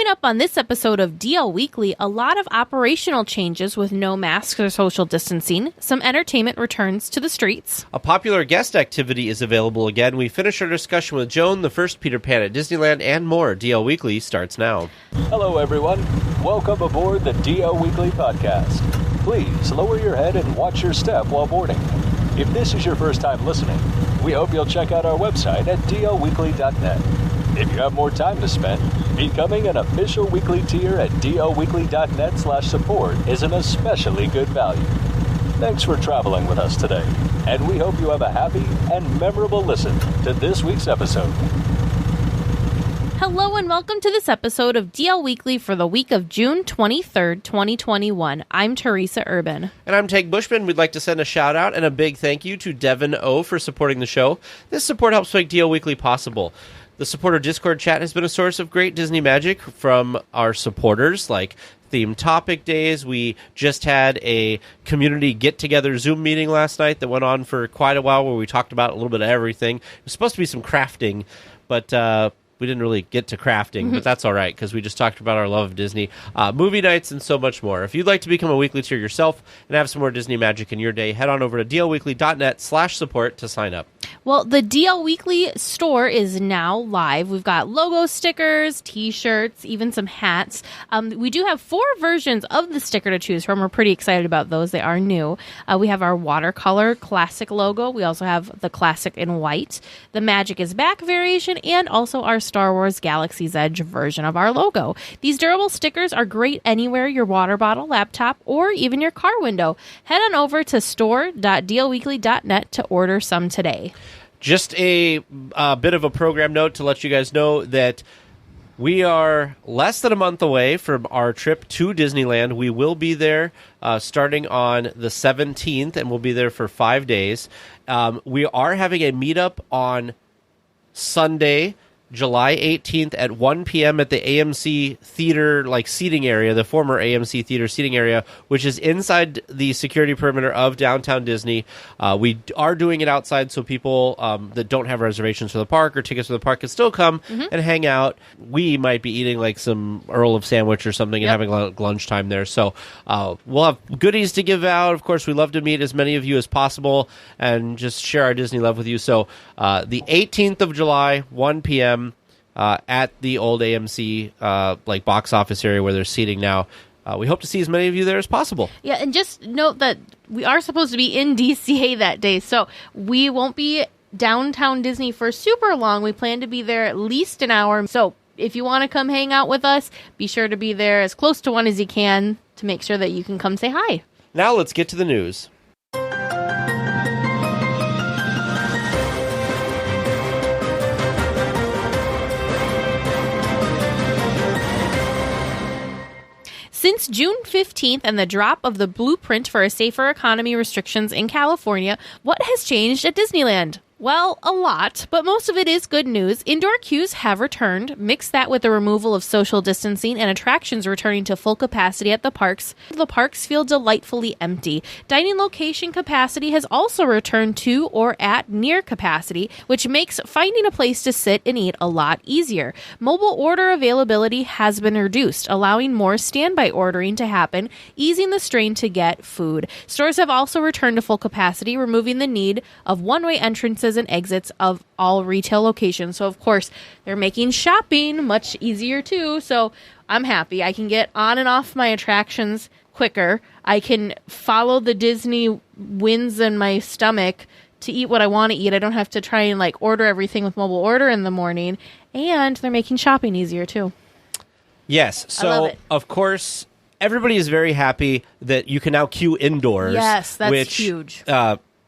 Coming up on this episode of DL Weekly, a lot of operational changes with no masks or social distancing. Some entertainment returns to the streets. A popular guest activity is available again. We finish our discussion with Joan, the first Peter Pan at Disneyland, and more. DL Weekly starts now. Hello, everyone. Welcome aboard the DL Weekly podcast. Please lower your head and watch your step while boarding. If this is your first time listening, we hope you'll check out our website at DLWeekly.net. If you have more time to spend, becoming an official weekly tier at DLWeekly.net/support is an especially good value. Thanks for traveling with us today, and we hope you have a happy and memorable listen to this week's episode. Hello and welcome to this episode of DL Weekly for the week of June 23rd, 2021. I'm Teresa Urban. And I'm Teg Bushman. We'd like to send a shout out and a big thank you to Devin O for supporting the show. This support helps make DL Weekly possible. The supporter Discord chat has been a source of great Disney magic from our supporters, like themed topic days. We just had a community get-together Zoom meeting last night that went on for quite a while where we talked about a little bit of everything. It was supposed to be some crafting, but we didn't really get to crafting, but that's all right because we just talked about our love of Disney, movie nights, and so much more. If you'd like to become a weekly tier yourself and have some more Disney magic in your day, head on over to DLWeekly.net/support to sign up. Well, the DL Weekly store is now live. We've got logo stickers, t-shirts, even some hats. We do have 4 versions of the sticker to choose from. We're pretty excited about those. They are new. We have our watercolor classic logo. We also have the classic in white, the Magic is Back variation, and also our Star Wars Galaxy's Edge version of our logo. These durable stickers are great anywhere, your water bottle, laptop, or even your car window. Head on over to store.dlweekly.net to order some today. Just a bit of a program note to let you guys know that we are less than a month away from our trip to Disneyland. We will be there starting on the 17th, and we'll be there for 5 days. We are having a meetup on Sunday, July 18th at 1 p.m. at the AMC Theater, seating area, the former AMC Theater seating area, which is inside the security perimeter of downtown Disney. We are doing it outside so people that don't have reservations for the park or tickets for the park can still come and hang out. We might be eating some Earl of Sandwich or something and having lunchtime there. So we'll have goodies to give out. Of course, we love to meet as many of you as possible and just share our Disney love with you. So the 18th of July, 1 p.m., at the old AMC box office area where they're seating now. We hope to see as many of you there as possible. Yeah, and just note that we are supposed to be in DCA that day, so we won't be downtown Disney for super long. We plan to be there at least an hour. So if you want to come hang out with us, be sure to be there as close to 1 as you can to make sure that you can come say hi. Now let's get to the news. Since June 15th and the drop of the blueprint for a safer economy restrictions in California, what has changed at Disneyland? Well, a lot, but most of it is good news. Indoor queues have returned. Mix that with the removal of social distancing and attractions returning to full capacity at the parks. The parks feel delightfully empty. Dining location capacity has also returned to or at near capacity, which makes finding a place to sit and eat a lot easier. Mobile order availability has been reduced, allowing more standby ordering to happen, easing the strain to get food. Stores have also returned to full capacity, removing the need of one-way entrances and exits of all retail locations. So, of course, they're making shopping much easier, too. So, I'm happy. I can get on and off my attractions quicker. I can follow the Disney winds in my stomach to eat what I want to eat. I don't have to try and, order everything with mobile order in the morning. And they're making shopping easier, too. Yes. So, of course, everybody is very happy that you can now queue indoors. Yes, that's huge.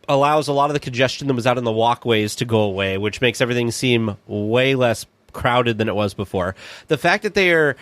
Allows a lot of the congestion that was out in the walkways to go away, which makes everything seem way less crowded than it was before. The fact that they are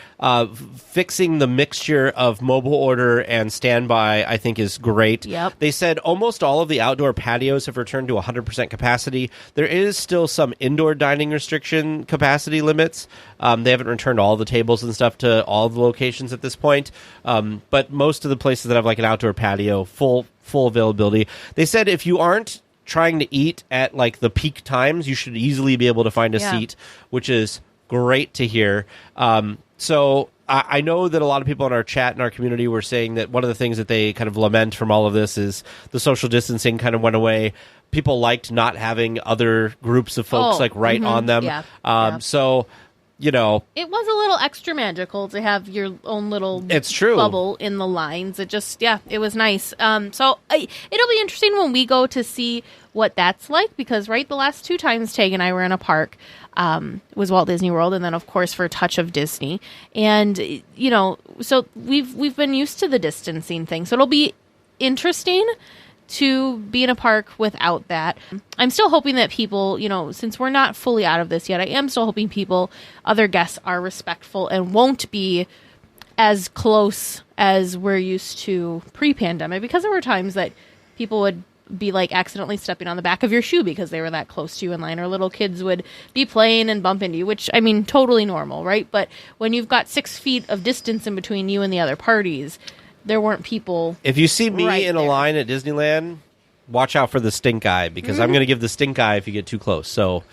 fixing the mixture of mobile order and standby, I think, is great. Yep. They said almost all of the outdoor patios have returned to 100% capacity. There is still some indoor dining restriction capacity limits. They haven't returned all the tables and stuff to all of the locations at this point. But most of the places that have an outdoor patio, full availability. They said if you aren't trying to eat at the peak times, you should easily be able to find a seat, which is great to hear. So I know that a lot of people in our chat and our community were saying that one of the things that they kind of lament from all of this is the social distancing kind of went away. People liked not having other groups of folks on them. Yeah. So, you know, it was a little extra magical to have your own little it's true. bubble in the lines. It just, it was nice. So it'll be interesting when we go to see what that's like, because the last 2 times Tag and I were in a park was Walt Disney World, and then of course for Touch of Disney, and you know, so we've been used to the distancing thing, so it'll be interesting to be in a park without that. I'm still hoping that people, you know, since we're not fully out of this yet, I am still hoping other guests are respectful and won't be as close as we're used to pre-pandemic, because there were times that people would be like accidentally stepping on the back of your shoe because they were that close to you in line, or little kids would be playing and bump into you, which, I mean, totally normal, right? But when you've got 6 feet of distance in between you and the other parties, there weren't people. If you see me in a line at Disneyland, watch out for the stink eye, because I'm going to give the stink eye if you get too close. So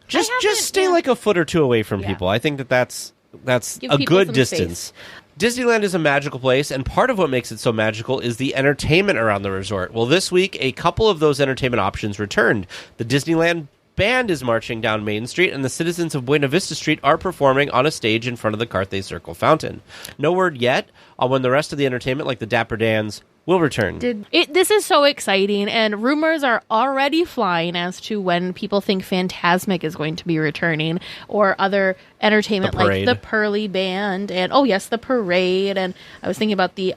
just stay like a foot or 2 away from people. I think that's Give a people good some distance. space. Disneyland is a magical place, and part of what makes it so magical is the entertainment around the resort. Well, this week, a couple of those entertainment options returned. The Disneyland Band is marching down Main Street, and the citizens of Buena Vista Street are performing on a stage in front of the Carthay Circle fountain. No word yet on when the rest of the entertainment, like the Dapper Dans, will return. This is so exciting, and rumors are already flying as to when people think Fantasmic is going to be returning, or other entertainment like the Pearly Band, and the parade. And I was thinking about the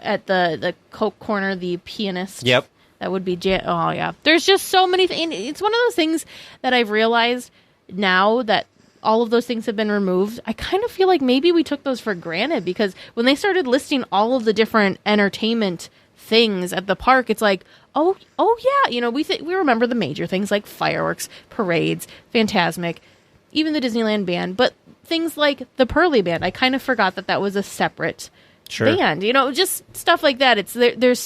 at the Coke Corner, the pianist. Yep. That would be There's just so many things. It's one of those things that I've realized now that all of those things have been removed. I kind of feel like maybe we took those for granted, because when they started listing all of the different entertainment things at the park, it's like, oh yeah, you know, we remember the major things like fireworks, parades, Fantasmic, even the Disneyland Band, but things like the Pearly Band, I kind of forgot that was a separate band, you know, just stuff like that. It's there's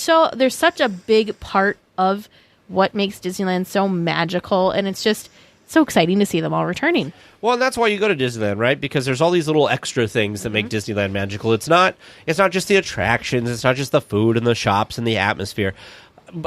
such a big part of what makes Disneyland so magical, and it's just so exciting to see them all returning. Well, and that's why you go to Disneyland, right? Because there's all these little extra things that make Disneyland magical. It's not just the attractions, it's not just the food and the shops and the atmosphere.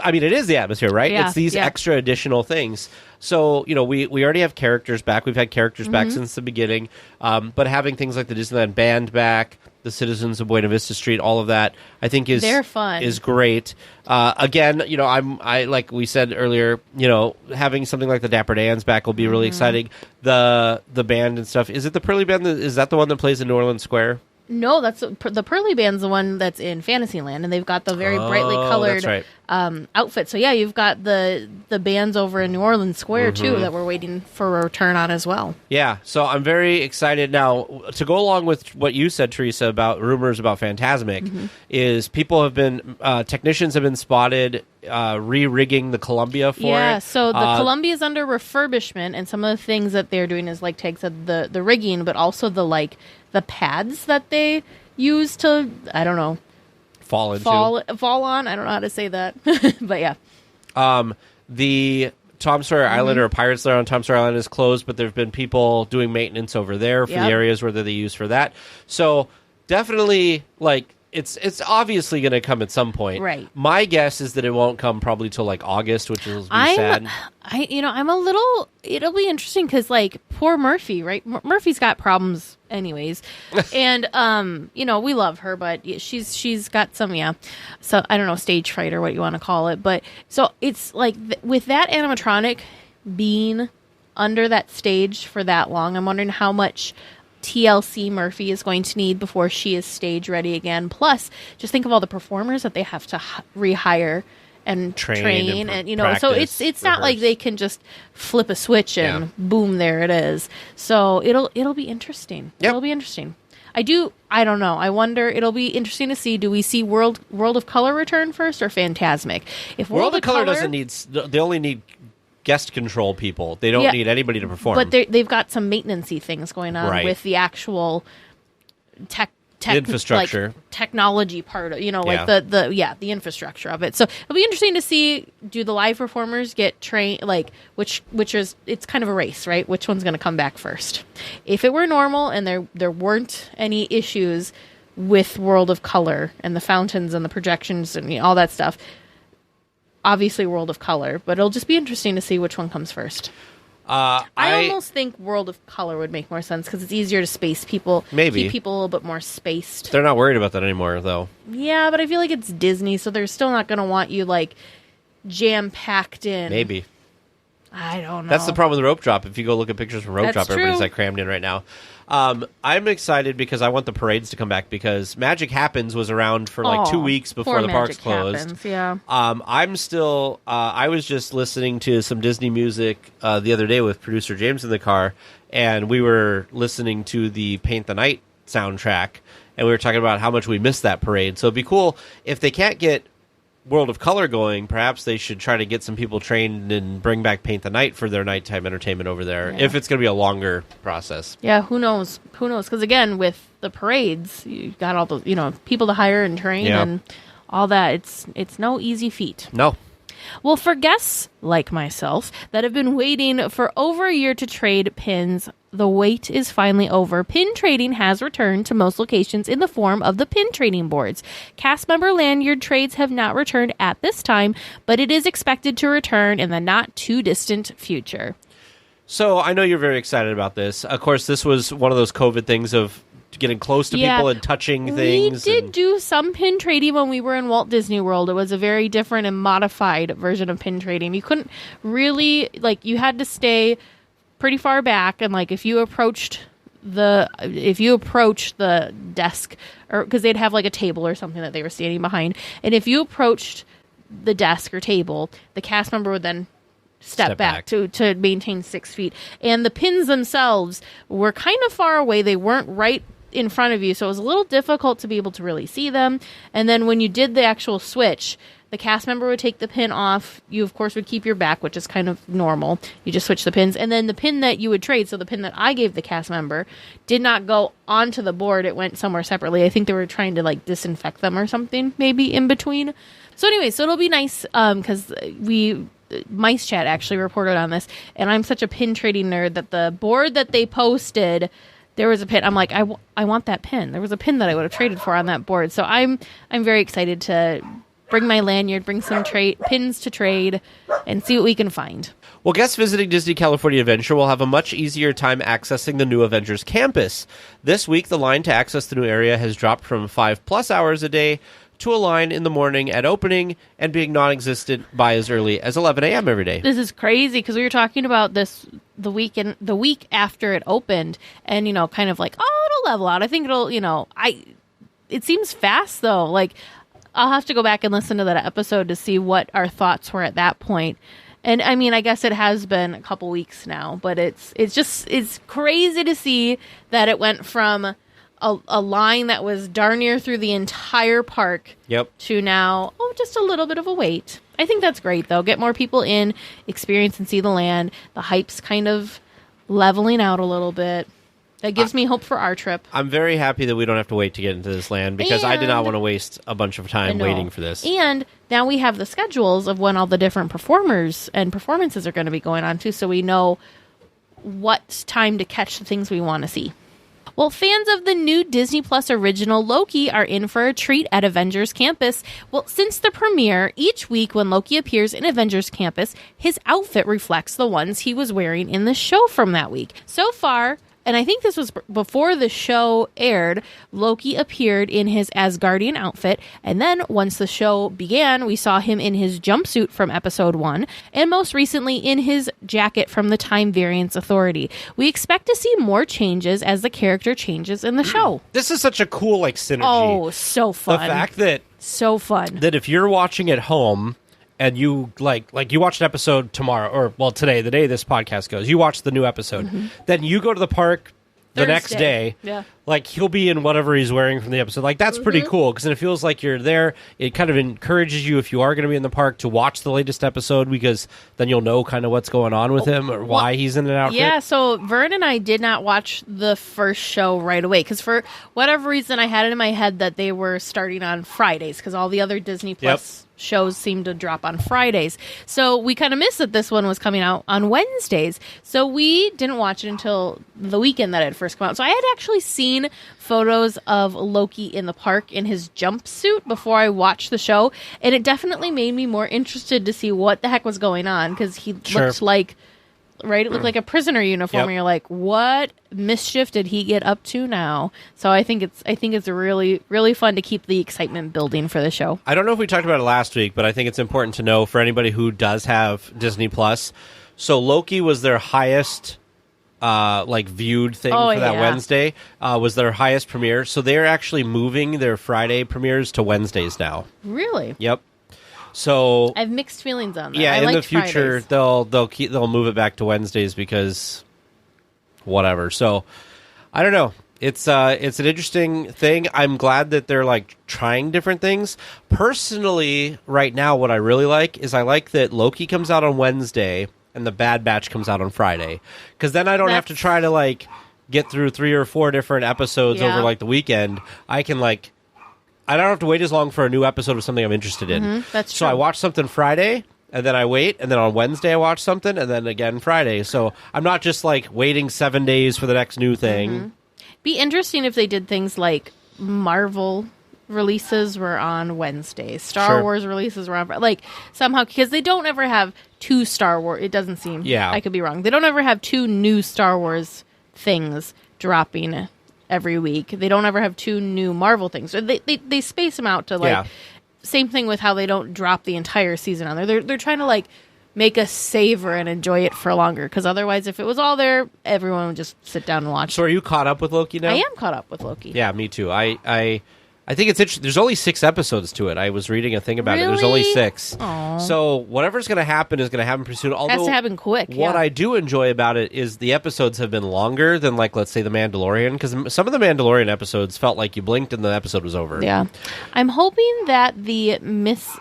I mean, it is the atmosphere, right? Yeah, it's these extra additional things. So, you know, we already have characters back. We've had characters back since the beginning. But having things like the Disneyland Band back, the citizens of Buena Vista Street, all of that, I think they're fun. Is great. Again, you know, I like we said earlier, you know, having something like the Dapper Dans back will be really exciting. The band and stuff. Is it the Pearly Band? Is that the one that plays in New Orleans Square? No, that's the Pearly Band's the one that's in Fantasyland, and they've got the very brightly colored outfit. So yeah, you've got the bands over in New Orleans Square too that we're waiting for a return on as well. Yeah, so I'm very excited now to go along with what you said, Teresa, about rumors about Fantasmic. Is people have been technicians have been spotted re-rigging the Columbia for it. Yeah, so the Columbia is under refurbishment, and some of the things that they're doing is, like Tag said, the rigging, but also the pads that they use to, I don't know, fall on. I don't know how to say that, but yeah. The Tom Sawyer Island, or Pirates Lair on Tom Sawyer Island, is closed, but there have been people doing maintenance over there for the areas where they use for that. So definitely, it's obviously going to come at some point. Right. My guess is that it won't come probably till August, which will be sad. It'll be interesting because poor Murphy, right? Murphy's got problems anyways. And, we love her, but she's got some, so I don't know, stage fright or what you want to call it. But so it's with that animatronic being under that stage for that long, I'm wondering how much TLC Murphy is going to need before she is stage ready again. Plus, just think of all the performers that they have to rehire and train and so it's not like they can just flip a switch and boom, there it is. So it'll be interesting. It'll be interesting. I don't know. I wonder, it'll be interesting to see, do we see World of Color return first or Fantasmic? If World of Color doesn't need, they only need guest control people. They don't need anybody to perform. But they've got some maintenance-y things going on with the actual infrastructure, technology part of, like Yeah. the infrastructure of it. So it'll be interesting to see, do the live performers get trained, like which is, it's kind of a race, right? Which one's going to come back first? If it were normal and there weren't any issues with World of Color and the fountains and the projections and all that stuff, obviously World of Color, but it'll just be interesting to see which one comes first. I almost think World of Color would make more sense because it's easier to space people. Maybe. Keep people a little bit more spaced. They're not worried about that anymore, though. Yeah, but I feel like it's Disney, so they're still not going to want you, like, jam-packed in. Maybe. I don't know. That's the problem with rope drop. If you go look at pictures from rope That's drop, true. everybody's like crammed in right now. I'm excited because I want the parades to come back because Magic Happens was around for like 2 weeks before the parks closed. Happens, yeah. I'm still. I was just listening to some Disney music the other day with producer James in the car, and we were listening to the Paint the Night soundtrack, and we were talking about how much we missed that parade. So it'd be cool if they can't get World of Color going. Perhaps they should try to get some people trained and bring back Paint the Night for their nighttime entertainment over there. Yeah. If it's going to be a longer process. Yeah, who knows? Who knows? Because again, with the parades, you've got all the people to hire and train and all that. It's no easy feat. No. Well, for guests like myself that have been waiting for over a year to trade pins, the wait is finally over. Pin trading has returned to most locations in the form of the pin trading boards. Cast member lanyard trades have not returned at this time, but it is expected to return in the not too distant future. So I know you're very excited about this. Of course, this was one of those COVID things of getting close to people and touching things. We did do some pin trading when we were in Walt Disney World. It was a very different and modified version of pin trading. You couldn't really, you had to stay pretty far back, and if you approached the desk, or because they'd have a table or something that they were standing behind, and if you approached the desk or table, the cast member would then step back to maintain 6 feet. And the pins themselves were kind of far away. They weren't right in front of you, so it was a little difficult to be able to really see them. And then when you did the actual switch, the cast member would take the pin off. You, of course, would keep your back, which is kind of normal. You just switch the pins. And then the pin that you would trade, so the pin that I gave the cast member, did not go onto the board. It went somewhere separately. I think they were trying to, disinfect them or something, maybe in between. So anyway, so it'll be nice because Mice Chat actually reported on this, and I'm such a pin trading nerd that the board that they posted, there was a pin. I'm like, I want that pin. There was a pin that I would have traded for on that board. So I'm very excited to bring my lanyard, bring some pins to trade, and see what we can find. Well, guests visiting Disney California Adventure will have a much easier time accessing the new Avengers campus. This week, the line to access the new area has dropped from 5+ hours a day to a line in the morning at opening and being non-existent by as early as 11 a.m. every day. This is crazy because we were talking about this the week after it opened, and kind of it'll level out. I think it'll it seems fast though. I'll have to go back and listen to that episode to see what our thoughts were at that point. And I mean, I guess it has been a couple weeks now, but it's crazy to see that it went from a line that was darn near through the entire park to now, just a little bit of a wait. I think that's great, though. Get more people in, experience and see the land. The hype's kind of leveling out a little bit. That gives me hope for our trip. I'm very happy that we don't have to wait to get into this land because I did not want to waste a bunch of time waiting for this. And now we have the schedules of when all the different performers and performances are going to be going on, too, so we know what time to catch the things we want to see. Well, fans of the new Disney Plus original Loki are in for a treat at Avengers Campus. Well, since the premiere, each week when Loki appears in Avengers Campus, his outfit reflects the ones he was wearing in the show from that week. So far, and I think this was before the show aired, Loki appeared in his Asgardian outfit, and then once the show began, we saw him in his jumpsuit from episode 1, and most recently in his jacket from the Time Variance Authority. We expect to see more changes as the character changes in the show. This is such a cool synergy. Oh, so fun. The fact that so fun that if you're watching at home and you you watch an episode tomorrow, or today, the day this podcast goes, you watch the new episode, then you go to the park the next day. Yeah. like he'll be in whatever he's wearing from the episode. Like that's pretty cool because then it feels like you're there. It kind of encourages you if you are going to be in the park to watch the latest episode because then you'll know kind of what's going on with him or why he's in an outfit. Yeah, so Vern and I did not watch the first show right away because for whatever reason I had it in my head that they were starting on Fridays because all the other Disney Plus shows seem to drop on Fridays. So we kind of missed that this one was coming out on Wednesdays. So we didn't watch it until the weekend that it had first come out. So I had actually seen photos of Loki in the park in his jumpsuit before I watched the show. And it definitely made me more interested to see what the heck was going on because he looked like... Right, it looked like a prisoner uniform. And you're like, what mischief did he get up to now? So I think it's really, really fun to keep the excitement building for the show. I don't know if we talked about it last week, but I think it's important to know for anybody who does have Disney Plus. So Loki was their highest, viewed thing for that Wednesday. Was their highest premiere. So they're actually moving their Friday premieres to Wednesdays now. Really? Yep. So I have mixed feelings on that. Yeah, in the future Fridays. they'll move it back to Wednesdays because whatever. So I don't know. It's an interesting thing. I'm glad that they're like trying different things. Personally, right now, what I really like is I like that Loki comes out on Wednesday and the Bad Batch comes out on Friday because then I don't have to try to like get through 3 or 4 different episodes over like the weekend. I don't have to wait as long for a new episode of something I'm interested in. That's true. So I watch something Friday, and then I wait, and then on Wednesday I watch something, and then again Friday. So I'm not just like waiting 7 days for the next new thing. Be interesting if they did things like Marvel releases were on Wednesdays, Star Wars releases were on like somehow because they don't ever have 2 Star Wars. It doesn't seem. Yeah, I could be wrong. They don't ever have 2 new Star Wars things dropping every week. They don't ever have 2 new Marvel things. They space them out to like same thing with how they don't drop the entire season on there. They're trying to like make us savor and enjoy it for longer because otherwise if it was all there everyone would just sit down and watch. So are you caught up with Loki now? I am caught up with Loki. Yeah, me too. I think it's interesting. There's only 6 episodes to it. I was reading a thing about it. There's only 6. Aww. So whatever's going to happen is going to happen pretty soon. Although, has to happen quick. What I do enjoy about it is the episodes have been longer than, like, let's say, The Mandalorian. Because some of the Mandalorian episodes felt like you blinked and the episode was over. Yeah. I'm hoping that the Miss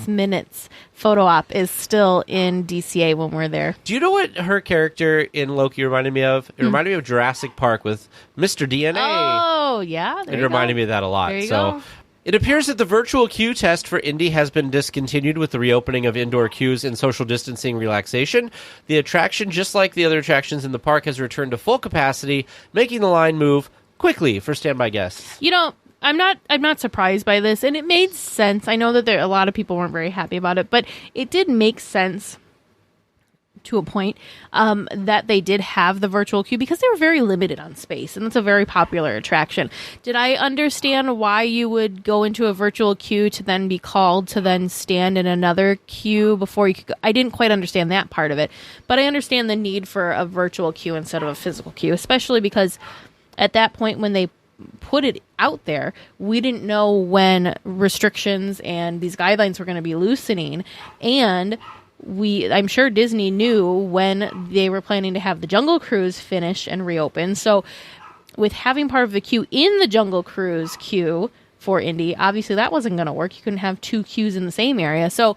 Minutes photo op is still in DCA when we're there. Do you know what her character in Loki reminded me of? It reminded me of Jurassic Park with Mr. DNA. Oh, yeah. It reminded me of that a lot. There you go. It appears that the virtual queue test for Indy has been discontinued with the reopening of indoor queues and social distancing relaxation. The attraction, just like the other attractions in the park, has returned to full capacity, making the line move quickly for standby guests. You know, I'm not surprised by this, and it made sense. I know that a lot of people weren't very happy about it, but it did make sense to a point that they did have the virtual queue because they were very limited on space, and it's a very popular attraction. Did I understand why you would go into a virtual queue to then be called to then stand in another queue before you could go? I didn't quite understand that part of it, but I understand the need for a virtual queue instead of a physical queue, especially because at that point when they put it out there, we didn't know when restrictions and these guidelines were going to be loosening, and I'm sure Disney knew when they were planning to have the Jungle Cruise finish and reopen. So with having part of the queue in the Jungle Cruise queue for Indy, obviously that wasn't going to work. You couldn't have 2 queues in the same area. So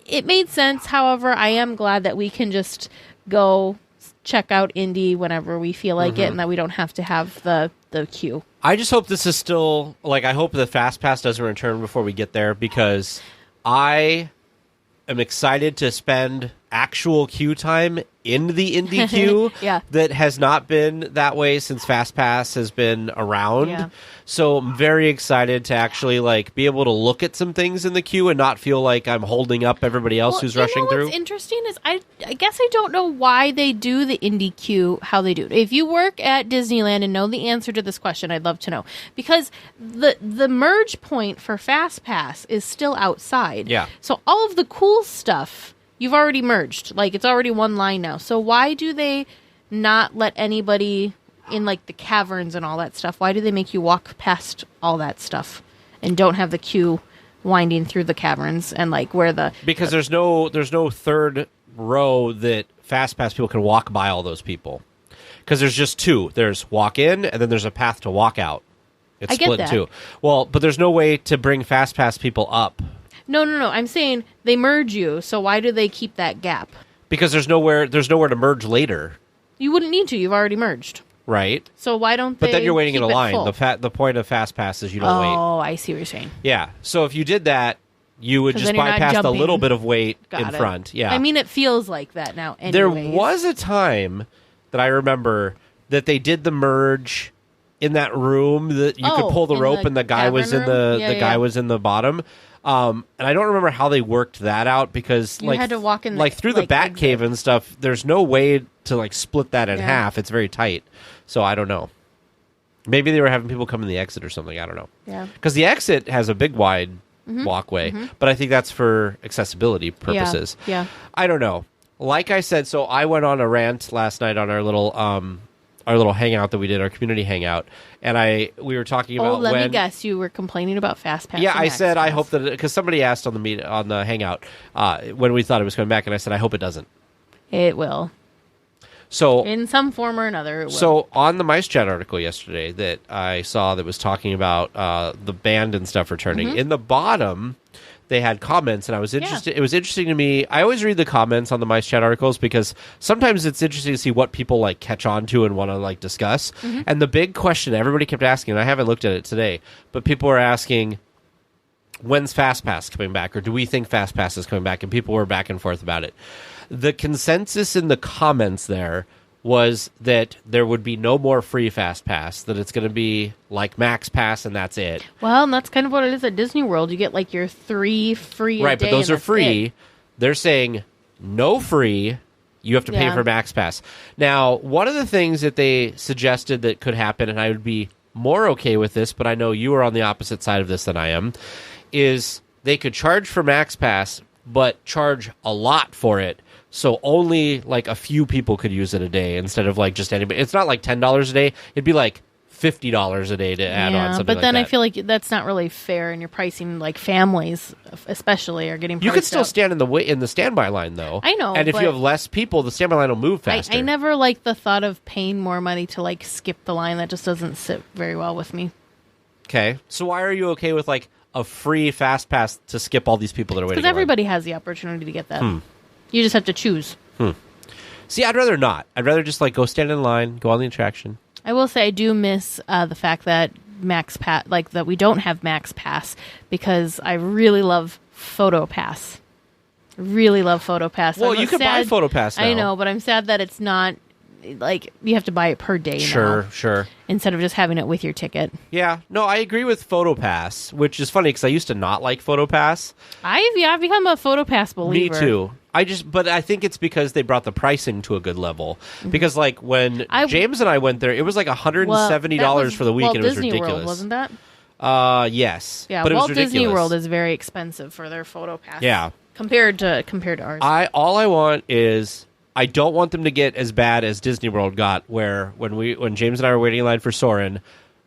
it made sense. However, I am glad that we can just go check out Indy whenever we feel like it and that we don't have to have the queue. I just hope this is still, like, I hope the Fast Pass doesn't return before we get there because I am excited to spend actual queue time in the Indy queue that has not been that way since Fast Pass has been around. Yeah. So I'm very excited to actually like be able to look at some things in the queue and not feel like I'm holding up everybody else who's rushing through. What's interesting is I guess I don't know why they do the Indy queue how they do it. If you work at Disneyland and know the answer to this question, I'd love to know. Because the merge point for Fast Pass is still outside. Yeah. So all of the cool stuff you've already merged. Like, it's already one line now. So why do they not let anybody in, like, the caverns and all that stuff? Why do they make you walk past all that stuff and don't have the queue winding through the caverns and, like, where the... Because there's no third row that Fast Pass people can walk by all those people. Because there's just two. There's walk in, and then there's a path to walk out. It's I get split in that. two. Well, but there's no way to bring Fast Pass people up. No. I'm saying they merge you, so why do they keep that gap? Because there's nowhere to merge later, You wouldn't need to. You've already merged. right? So why don't they But then you're waiting in a keep it line. full? The point of Fast Pass is you don't wait. Oh, I see what you're saying. Yeah. So if you did that, you would 'Cause just then you're not bypass the jumping. little bit of wait Got in it. front. Yeah. I mean, it feels like that now anyways. There was a time that I remember that they did the merge in that room that you could pull the in rope the and the guy was in cavern room? the guy was in the bottom. And I don't remember how they worked that out because You had to walk in the- like through the like, bat exit. cave and stuff. There's no way to like split that in Yeah. half. It's very tight. So I don't know. Maybe they were having people come in the exit or something. I don't know. Yeah. Because the exit has a big wide walkway, but I think that's for accessibility purposes. Yeah. I don't know. Like I said, so I went on a rant last night on our little hangout that we did, our community hangout, and we were talking about let me when. guess. You were complaining about Fast Pass. Yeah, and I Max said I Pass. hope that because somebody asked on the hangout when we thought it was coming back, and I said I hope it doesn't. It will. So In some form or another, it will. So on the Mice Chat article yesterday that I saw that was talking about the band and stuff returning, in the bottom they had comments, and I was interested. It was interesting to me. I always read the comments on the Mice Chat articles because sometimes it's interesting to see what people like catch on to and want to like discuss. And the big question everybody kept asking, and I haven't looked at it today, but people were asking, when's Fast Pass coming back, or do we think Fast Pass is coming back? And people were back and forth about it. The consensus in the comments there was that there would be no more free Fast Pass, that it's going to be like Max Pass and that's it. Well, and that's kind of what it is at Disney World. You get like your 3 free a Right, day, but those and are that's free. it. They're saying no free. You have to pay Yeah. for Max Pass. Now, one of the things that they suggested that could happen, and I would be more okay with this, but I know you are on the opposite side of this than I am, is they could charge for Max Pass, but charge a lot for it. So only like a few people could use it a day instead of like just anybody. It's not like $10 a day. It'd be like $50 a day to add on something but then like that. I feel like that's not really fair, and you're pricing like families, especially, are getting. You could priced still out. stand in the standby line, though. I know, And if but- you have less people, the standby line will move faster. I never like the thought of paying more money to like skip the line. That just doesn't sit very well with me. Okay. So why are you okay with like a free Fast Pass to skip all these people that are waiting? Because in line? everybody has the opportunity to get that. You just have to choose. See, I'd rather not. I'd rather just like go stand in line, go on the attraction. I will say I do miss the fact that Max Pass, like that we don't have Max Pass, because I really love Photo Pass. Really love Photo Pass. Well, I'm you could buy sad- Photo Pass now. I know, but I'm sad that it's not like you have to buy it per day now Sure. instead of just having it with your ticket. Yeah. No, I agree with Photo Pass, which is funny because I used to not like Photo Pass. I've become a Photo Pass believer. Me too. But I think it's because they brought the pricing to a good level. Because like when James and I went there, it was like $170 for the week, Walt and it was Disney ridiculous. World, wasn't that? Yes. Yeah, but it was Walt Disney ridiculous. World is very expensive for their Photo Pass. Yeah. compared to ours. All I want is I don't want them to get as bad as Disney World got, where when James and I were waiting in line for Soarin',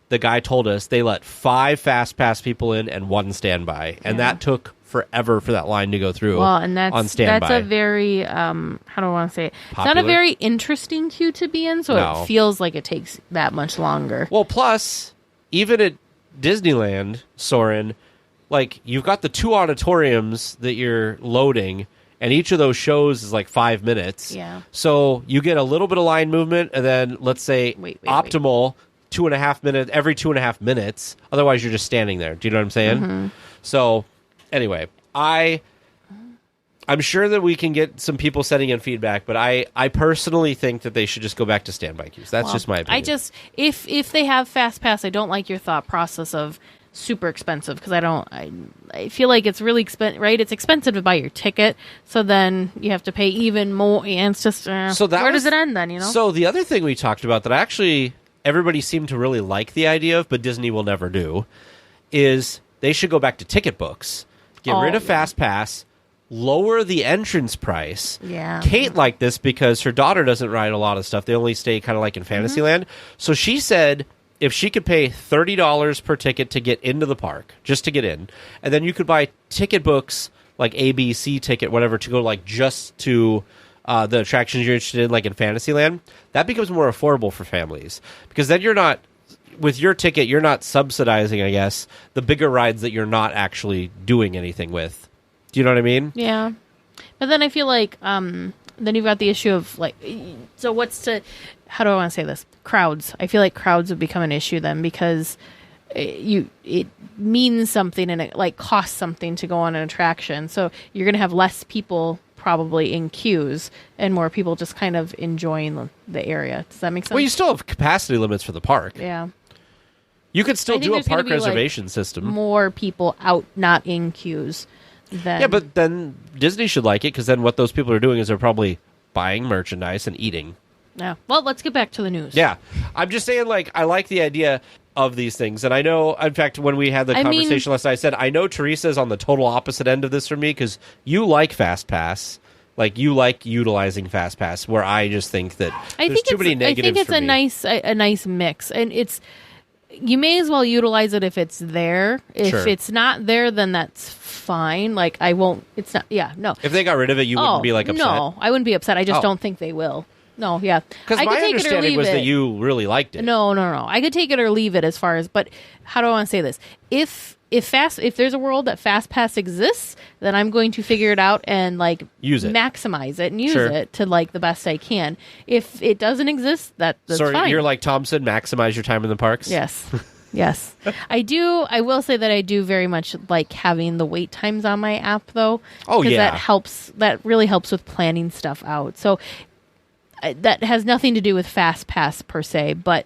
the guy told us they let 5 Fast Pass people in and 1 standby, and that took forever for that line to go through. Well, and on standby. that's a very how do I want to say it? It's not a Popular? very interesting queue to be in, so No. it feels like it takes that much longer. Well, plus even at Disneyland, Soarin', like you've got the 2 auditoriums that you're loading. And each of those shows is like 5 minutes. Yeah. So you get a little bit of line movement, and then let's say optimal 2.5 minutes every 2.5 minutes. Otherwise, you're just standing there. Do you know what I'm saying? Mm-hmm. So anyway, I'm sure that we can get some people sending in feedback, but I personally think that they should just go back to standby queues. That's just my opinion. I just if they have Fast Pass, I don't like your thought process of super expensive, because I feel like it's really expensive, right? It's expensive to buy your ticket, so then you have to pay even more, and it's just where does it end then, you know? So the other thing we talked about that actually everybody seemed to really like the idea of, but Disney will never do, is they should go back to ticket books, get rid of Fast Pass, lower the entrance price. Yeah. Kate liked this because her daughter doesn't ride a lot of stuff. They only stay kind of like in Fantasyland. So she said if she could pay $30 per ticket to get into the park, just to get in, and then you could buy ticket books like ABC ticket, whatever, to go like just to the attractions you're interested in, like in Fantasyland, that becomes more affordable for families. Because then you're not, with your ticket, you're not subsidizing, I guess, the bigger rides that you're not actually doing anything with. Do you know what I mean? Yeah. But then I feel like then you've got the issue of like, so how do I want to say this? Crowds. I feel like crowds would become an issue then because it means something and it like costs something to go on an attraction. So you're going to have less people probably in queues and more people just kind of enjoying the area. Does that make sense? Well, you still have capacity limits for the park. Yeah. You could still do a there's gonna park be, reservation system. More people out, not in queues. Yeah, but then Disney should like it because then what those people are doing is they're probably buying merchandise and eating. Yeah. Well, let's get back to the news. Yeah. I'm just saying, like, I like the idea of these things. And I know, in fact, when we had the conversation last night, I said, I know Teresa's on the total opposite end of this from me because you like Fast Pass. Like, you like utilizing Fast Pass, where I just think that there's too many negatives. I think it's for me. a nice mix. And you may as well utilize it if it's there. If it's not there, then that's fine. Like, I won't, it's not, yeah, no. If they got rid of it, you wouldn't be, like, upset? No, I wouldn't be upset. I just don't think they will. No, yeah. Because my understanding was that you really liked it. No. I could take it or leave it as far as, but how do I want to say this? If there's a world that Fast Pass exists, then I'm going to figure it out and like use it, maximize it, and use it to like the best I can. If it doesn't exist, that's fine. You're like Thompson, maximize your time in the parks. Yes. Yes, I do. I will say that I do very much like having the wait times on my app, though. Oh, yeah. That really helps with planning stuff out. So that has nothing to do with Fast Pass per se, but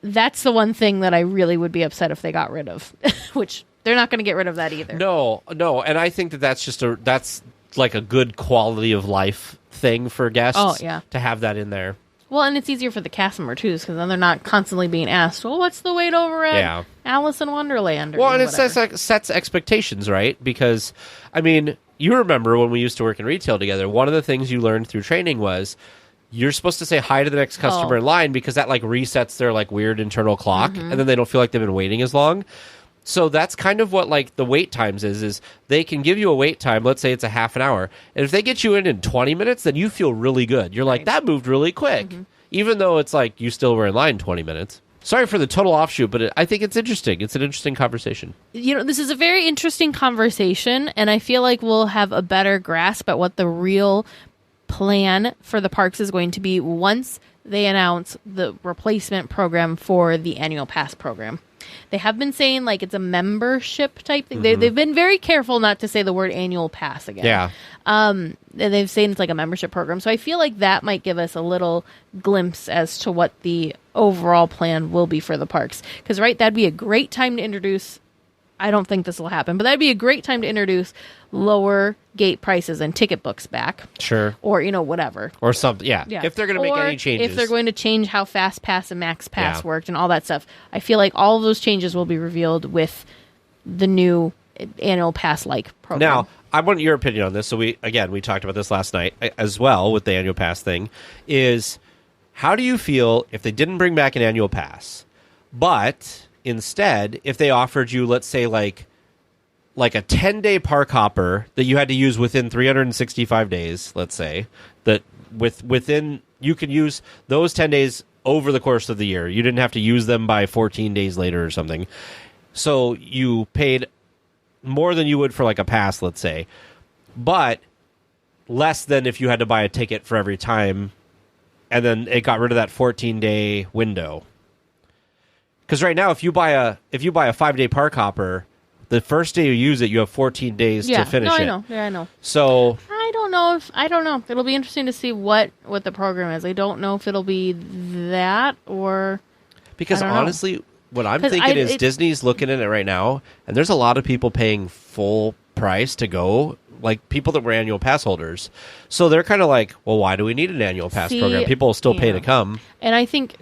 that's the one thing that I really would be upset if they got rid of, which they're not going to get rid of that either. No, and I think that's like a good quality of life thing for guests. Oh, yeah. To have that in there. Well, and it's easier for the cast member too, because then they're not constantly being asked, "Well, what's the wait over at Alice in Wonderland?" Or and it sets expectations, right? Because I mean, you remember when we used to work in retail together. One of the things you learned through training was you're supposed to say hi to the next customer in line because that like resets their like weird internal clock, and then they don't feel like they've been waiting as long. So that's kind of what like the wait times is they can give you a wait time. Let's say it's a half an hour, and if they get you in 20 minutes, then you feel really good. You're like, that moved really quick, even though it's like you still were in line 20 minutes. Sorry for the total offshoot, but I think it's interesting. It's an interesting conversation. You know, this is a very interesting conversation, and I feel like we'll have a better grasp at what the real plan for the parks is going to be once they announce the replacement program for the annual pass program. They have been saying like it's a membership type thing. They've been very careful not to say the word annual pass again. Yeah. They've said it's like a membership program. So I feel like that might give us a little glimpse as to what the overall plan will be for the parks. Because, that'd be a great time to introduce. I don't think this will happen, but that'd be a great time to introduce lower gate prices and ticket books back. Sure. Or, whatever. Or something, yeah. If they're going to make any changes. If they're going to change how Fast Pass and Max Pass worked and all that stuff. I feel like all of those changes will be revealed with the new annual pass-like program. Now, I want your opinion on this. So we talked about this last night as well with the annual pass thing, is how do you feel if they didn't bring back an annual pass, but instead, if they offered you, let's say, like a 10-day park hopper that you had to use within 365 days, let's say, that within you could use those 10 days over the course of the year. You didn't have to use them by 14 days later or something. So you paid more than you would for like a pass, let's say, but less than if you had to buy a ticket for every time, and then it got rid of that 14-day window. Because right now, if you buy a 5-day park hopper, the first day you use it, you have 14 days to finish it. I know. Yeah, I know. So I don't know. It'll be interesting to see what the program is. I don't know if it'll be that or because honestly, what I'm thinking is Disney's looking at it right now, and there's a lot of people paying full price to go, like people that were annual pass holders. So they're kind of like, well, why do we need an annual pass program? People will still pay to come. And I think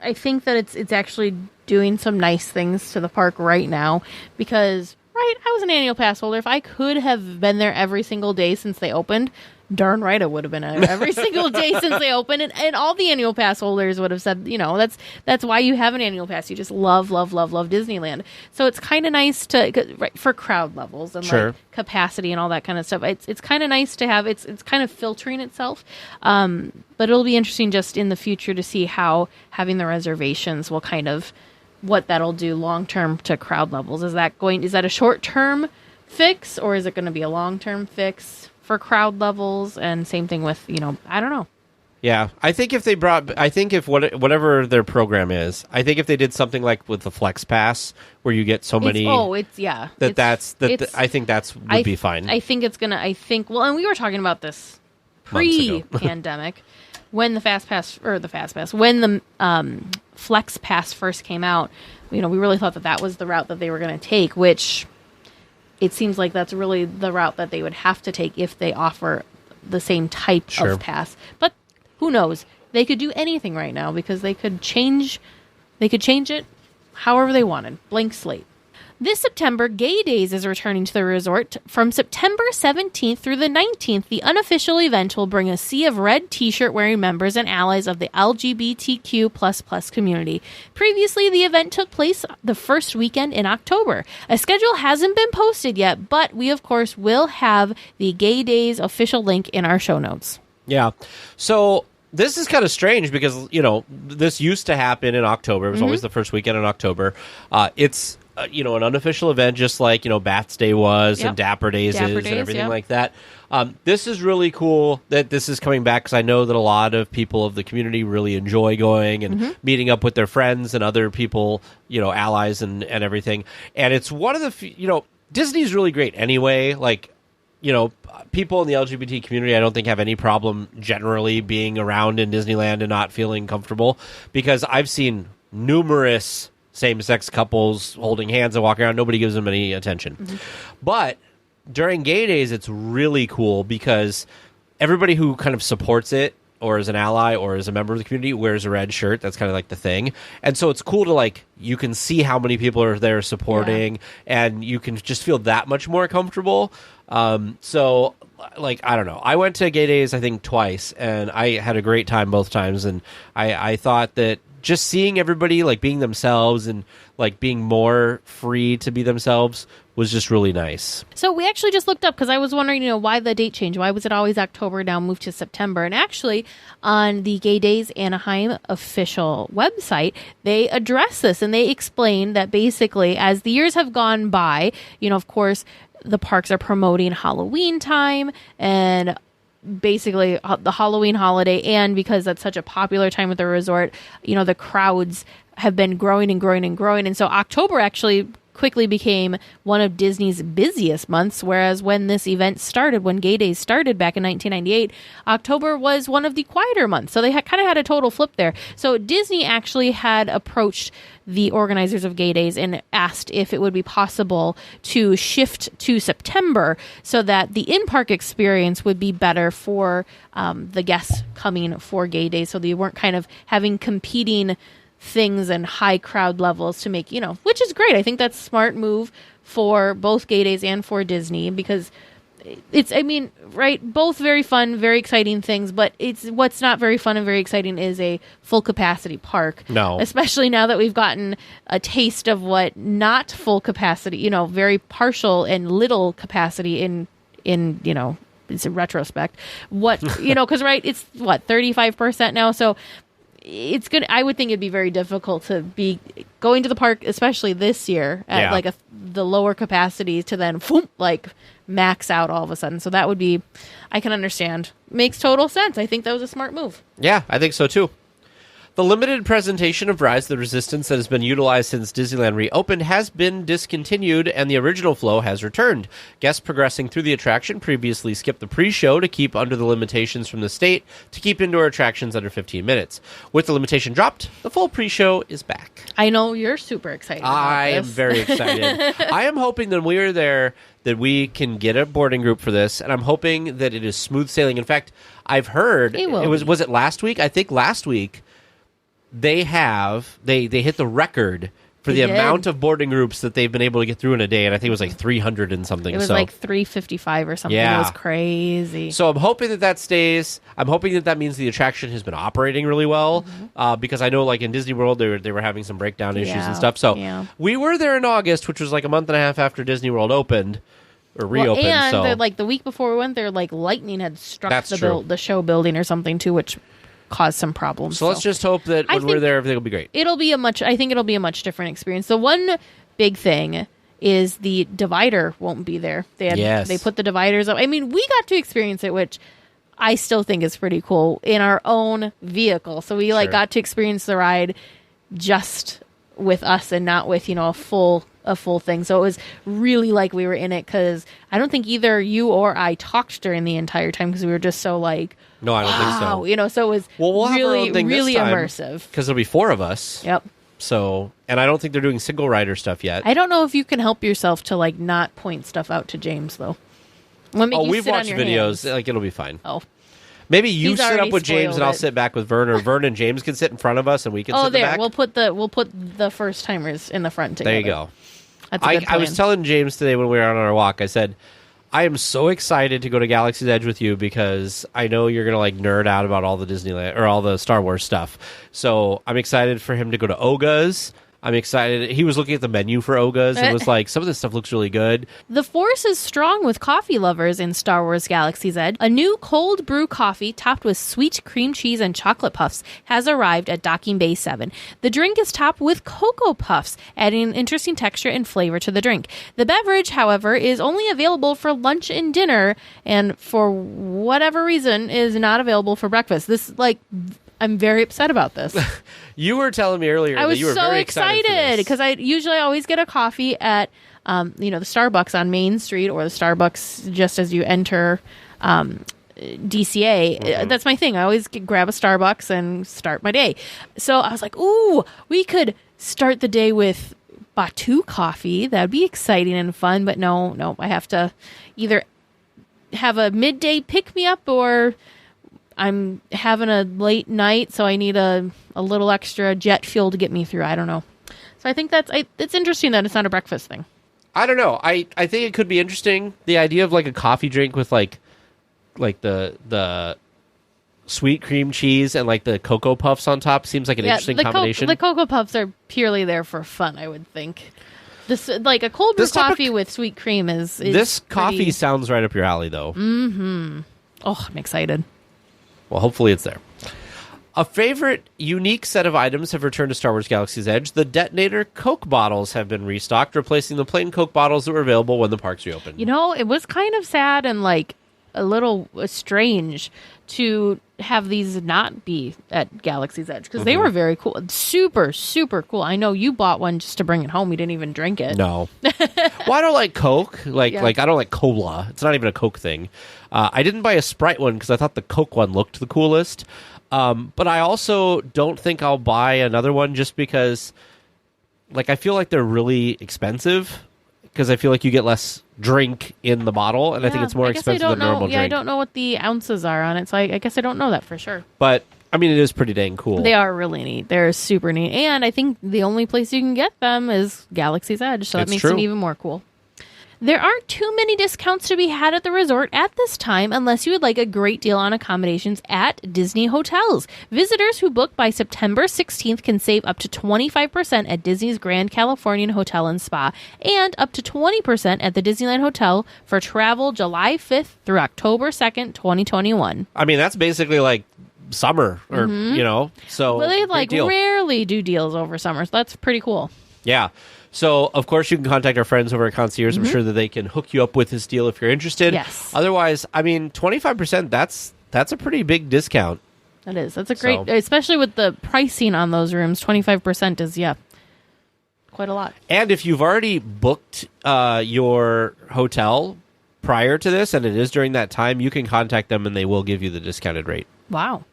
that it's actually doing some nice things to the park right now because, I was an annual pass holder. If I could have been there every single day since they opened, Darn right it would have been every single day since they opened, and all the annual pass holders would have said, that's why you have an annual pass. You just love Disneyland. So it's kind of nice for crowd levels and Sure. like capacity and all that kind of stuff. It's kind of nice to have. It's kind of filtering itself. But it'll be interesting just in the future to see how having the reservations will kind of what that'll do long term to crowd levels. Is that a short term fix, or is it going to be a long term fix for crowd levels? And same thing with, I don't know. Yeah, I think if whatever their program is, I think if they did something like with the Flex Pass, where you get so many, I think would be fine. I think it's gonna. And we were talking about this pre-pandemic when the Flex Pass first came out. We really thought that was the route that they were going to take, which it seems like that's really the route that they would have to take if they offer the same type of pass. But who knows? They could do anything right now because they could change it however they wanted. Blank slate. This September, Gay Days is returning to the resort. From September 17th through the 19th, the unofficial event will bring a sea of red t-shirt wearing members and allies of the LGBTQ++ community. Previously, the event took place the first weekend in October. A schedule hasn't been posted yet, but we, of course, will have the Gay Days official link in our show notes. Yeah. So this is kind of strange because, this used to happen in October. It was always the first weekend in October. It's an unofficial event, just like Bats Day was and Dapper Days and everything like that. This is really cool that this is coming back because I know that a lot of people of the community really enjoy going and meeting up with their friends and other people, allies and everything. And it's one of the Disney's really great anyway. Like, people in the LGBT community, I don't think have any problem generally being around in Disneyland and not feeling comfortable, because I've seen numerous same-sex couples holding hands and walking around. Nobody gives them any attention. But during Gay Days, it's really cool because everybody who kind of supports it or is an ally or is a member of the community wears a red shirt. That's kind of like the thing. And so it's cool to, you can see how many people are there supporting, and you can just feel that much more comfortable. So, I don't know. I went to Gay Days, I think, twice, and I had a great time both times. And I thought that just seeing everybody being themselves and being more free to be themselves was just really nice. So we actually just looked up because I was wondering, why the date change? Why was it always October, now moved to September? And actually, on the Gay Days Anaheim official website, they address this and they explain that basically, as the years have gone by, of course, the parks are promoting Halloween time and basically the Halloween holiday, and because that's such a popular time at the resort, the crowds have been growing and growing and growing, and so October actually quickly became one of Disney's busiest months, whereas when this event started, when Gay Days started back in 1998, October was one of the quieter months. So they kind of had a total flip there. So Disney actually had approached the organizers of Gay Days and asked if it would be possible to shift to September so that the in-park experience would be better for the guests coming for Gay Days, so they weren't kind of having competing things and high crowd levels to make, which is great. I think that's a smart move for both Gay Days and for Disney, because it's, both very fun, very exciting things, but what's not very fun and very exciting is a full capacity park. No. Especially now that we've gotten a taste of what not full capacity, very partial and little capacity in it's a retrospect. What, because, it's 35% now. So it's good. I would think it'd be very difficult to be going to the park, especially this year at the lower capacity, to then max out all of a sudden. So that would be, I can understand. Makes total sense. I think that was a smart move. Yeah, I think so too. The limited presentation of Rise of the Resistance that has been utilized since Disneyland reopened has been discontinued, and the original flow has returned. Guests progressing through the attraction previously skipped the pre-show to keep under the limitations from the state to keep indoor attractions under 15 minutes. With the limitation dropped, the full pre-show is back. I know you're super excited about I am very excited. I am hoping that when we are there that we can get a boarding group for this, and I'm hoping that it is smooth sailing. In fact, I've heard was it last week? I think last week they hit the record for the amount of boarding groups that they've been able to get through in a day, and I think it was like 300 and something. It was like 355 or something. Yeah. It was crazy. So I'm hoping that stays. I'm hoping that means the attraction has been operating really well, because I know like in Disney World they were having some breakdown issues and stuff. So we were there in August, which was like a month and a half after Disney World opened. Or reopened. And like the week before we went there, like lightning had struck the show building or something too, which caused some problems. So let's just hope that when we're there, everything will be great. I think it'll be a much different experience. The one big thing is the divider won't be there. They put the dividers up. I mean, we got to experience it, which I still think is pretty cool in our own vehicle. So we got to experience the ride just with us and not with a full thing. So it was really like we were in it, because I don't think either you or I talked during the entire time, because we were just so like, no, I don't think so. So it was really immersive, because there'll be 4 of us. Yep. So, and I don't think they're doing single rider stuff yet. I don't know if you can help yourself to like not point stuff out to James though. We've watched videos. Like, it'll be fine. Oh. Maybe you sit up with James and I'll sit back with Vern, or Vern and James can sit in front of us and we can sit in the back. We'll put the first timers in the front together. There you go. That's a good plan. I was telling James today when we were on our walk, I said, I am so excited to go to Galaxy's Edge with you, because I know you're going to like nerd out about all the Disneyland or all the Star Wars stuff. So I'm excited for him to go to Oga's. I'm excited. He was looking at the menu for Oga's and was like, some of this stuff looks really good. The force is strong with coffee lovers in Star Wars Galaxy's Edge. A new cold brew coffee topped with sweet cream cheese and chocolate puffs has arrived at Docking Bay 7. The drink is topped with Cocoa Puffs, adding an interesting texture and flavor to the drink. The beverage, however, is only available for lunch and dinner, and for whatever reason is not available for breakfast. I'm very upset about this. You were telling me earlier that you were very excited because I usually always get a coffee at the Starbucks on Main Street, or the Starbucks just as you enter DCA. That's my thing. I always grab a Starbucks and start my day. So I was like, ooh, we could start the day with Batu coffee. That'd be exciting and fun. But no, I have to either have a midday pick-me-up, or I'm having a late night, so I need a little extra jet fuel to get me through. I don't know. So I think it's interesting that it's not a breakfast thing. I don't know. I think it could be interesting. The idea of like a coffee drink with like the sweet cream cheese and like the Cocoa Puffs on top seems like an interesting combination. The Cocoa Puffs are purely there for fun, I would think. This like a cold brew coffee with sweet cream is this coffee sounds right up your alley, though. Mm-hmm. Oh, I'm excited. Well, hopefully it's there. A favorite unique set of items have returned to Star Wars Galaxy's Edge. The Detonator Coke bottles have been restocked, replacing the plain Coke bottles that were available when the parks reopened. It was kind of sad and like a little strange to have these not be at Galaxy's Edge, because they were very cool. Super, super cool. I know you bought one just to bring it home. You didn't even drink it. No. Well, I don't like Coke. Like I don't like cola. It's not even a Coke thing. I didn't buy a Sprite one because I thought the Coke one looked the coolest. But I also don't think I'll buy another one just because, like, I feel like they're really expensive, because I feel like you get less drink in the bottle, and I think it's more expensive than normal drink. Yeah, I don't know what the ounces are on it, so I guess I don't know that for sure. But, I mean, it is pretty dang cool. They are really neat. They're super neat. And I think the only place you can get them is Galaxy's Edge, so that makes them even more cool. There aren't too many discounts to be had at the resort at this time unless you would like a great deal on accommodations at Disney hotels. Visitors who book by September 16th can save up to 25% at Disney's Grand Californian Hotel and Spa, and up to 20% at the Disneyland Hotel for travel July 5th through October 2nd, 2021. I mean, that's basically like summer, or, so. Well, they rarely do deals over summer, so that's pretty cool. Yeah. So, of course, you can contact our friends over at Concierge. I'm sure that they can hook you up with this deal if you're interested. Yes. Otherwise, I mean, 25%, that's a pretty big discount. That is. That's a great, especially with the pricing on those rooms, 25% is, quite a lot. And if you've already booked your hotel prior to this, and it is during that time, you can contact them and they will give you the discounted rate. Wow.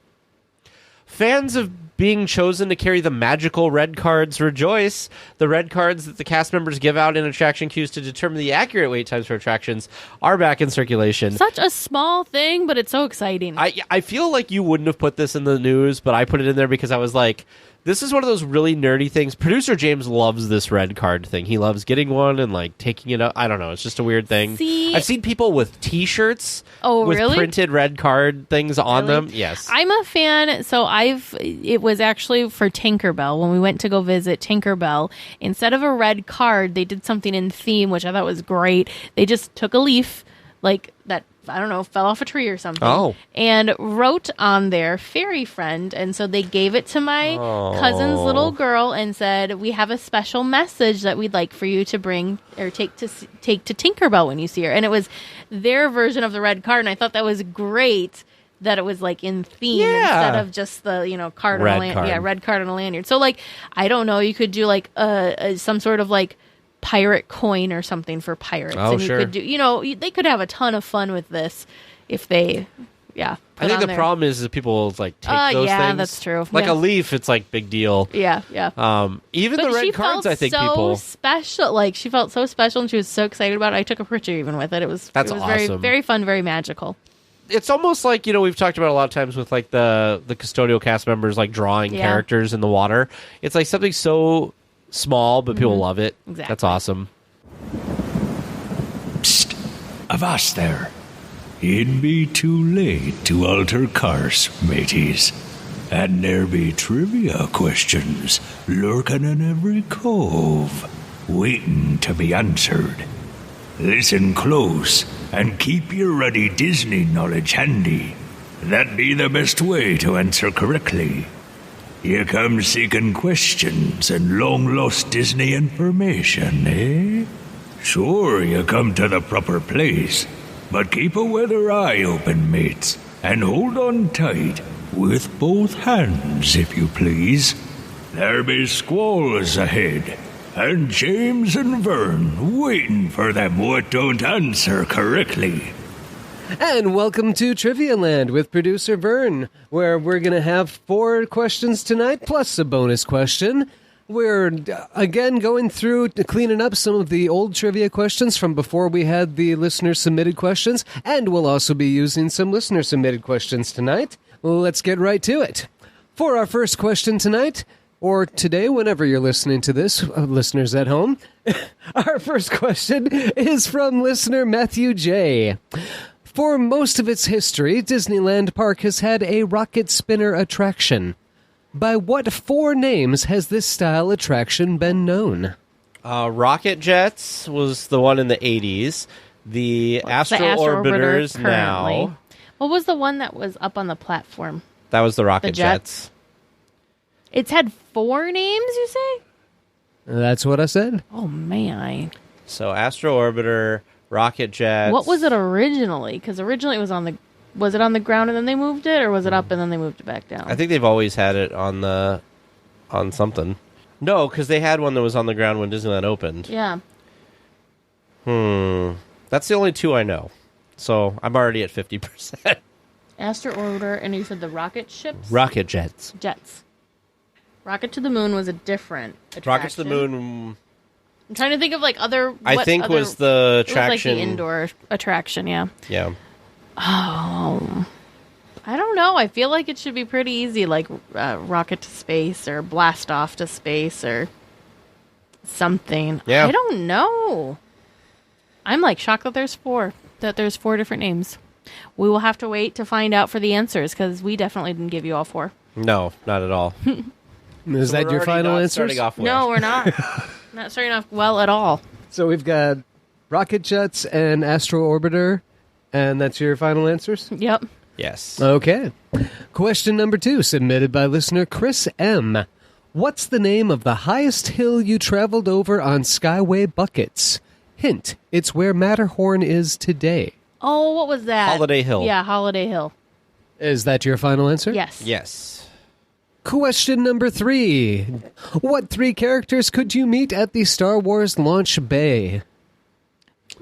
Fans of being chosen to carry the magical red cards. Rejoice! The red cards that the cast members give out in attraction queues to determine the accurate wait times for attractions are back in circulation. Such a small thing, but it's so exciting. I feel like you wouldn't have put this in the news, but I put it in there because I was like, this is one of those really nerdy things. Producer James loves this red card thing. He loves getting one and like taking it up. I don't know. It's just a weird thing. See? I've seen people with T-shirts with really? printed red card things on Really? them. Yes. I'm a fan. So it was actually for Tinkerbell. When we went to go visit Tinkerbell, instead of a red card, they did something in theme, which I thought was great. They just took a leaf like that, I don't know, fell off a tree or something, and wrote on there "fairy friend," and so they gave it to my cousin's little girl and said, "We have a special message that we'd like for you to bring or take to Tinkerbell when you see her." And it was their version of the red card, and I thought that was great that it was like in theme instead of just the card on a lanyard. Yeah, red card on a lanyard. So like, I don't know, you could do like some sort of like pirate coin or something for pirates. And you could do, they could have a ton of fun with this if they, I think the problem is that people will like take those things. Yeah, that's true. Like a leaf, it's like big deal. Yeah. Even But the red cards, I think people special. Like she felt so special and she was so excited about it. I took a picture even with it. It was awesome. very, very fun, very magical. It's almost like, we've talked about a lot of times with like the custodial cast members like drawing characters in the water. It's like something so small, but people love it. Exactly. That's awesome. Psst, avast there. It'd be too late to alter course, mateys. And there be trivia questions lurking in every cove, waiting to be answered. Listen close and keep your ready Disney knowledge handy. That'd be the best way to answer correctly. You come seeking questions and long-lost Disney information, eh? Sure, you come to the proper place, but keep a weather eye open, mates, and hold on tight with both hands, if you please. There be squalls ahead, and James and Vern waiting for them what don't answer correctly. And welcome to Trivia Land with producer Vern, where we're going to have 4 questions tonight, plus a bonus question. We're, again, going through, cleaning up some of the old trivia questions from before we had the listener-submitted questions, and we'll also be using some listener-submitted questions tonight. Let's get right to it. For our first question tonight, or today, whenever you're listening to this, listeners at home, our first question is from listener Matthew J. For most of its history, Disneyland Park has had a rocket spinner attraction. By what 4 names has this style attraction been known? Rocket Jets was the one in the 80s. The Astro Orbiters now. What was the one that was up on the platform? That was the Rocket Jets. It's had 4 names, you say? That's what I said. Oh, man. So Astro Orbiter, Rocket Jets. What was it originally? Because originally it was on the... Was it on the ground and then they moved it, or was it up and then they moved it back down? I think they've always had it on something. No, because they had one that was on the ground when Disneyland opened. Yeah. That's the only 2 I know. So I'm already at 50%. Astro Orbiter, and you said the rocket ships? Rocket Jets. Jets. Rocket to the Moon was a different attraction. Rocket to the Moon... I'm trying to think of like other... was the attraction... It was like the indoor attraction, yeah. Yeah. Oh, I don't know. I feel like it should be pretty easy, like rocket to space or blast off to space or something. Yeah. I don't know. I'm like shocked that there's 4 different names. We will have to wait to find out for the answers because we definitely didn't give you all 4. No, not at all. Is that your final answer? No, we're not. Not starting off well at all. So we've got Rocket Jets and Astro Orbiter. And that's your final answers? Yep. Yes. Okay. Question number 2, submitted by listener Chris M. What's the name of the highest hill you traveled over on Skyway buckets? Hint, it's where Matterhorn is today. Oh, what was that? Holiday Hill. Yeah, Holiday Hill. Is that your final answer? Yes. Yes. Question number 3. What 3 characters could you meet at the Star Wars launch bay?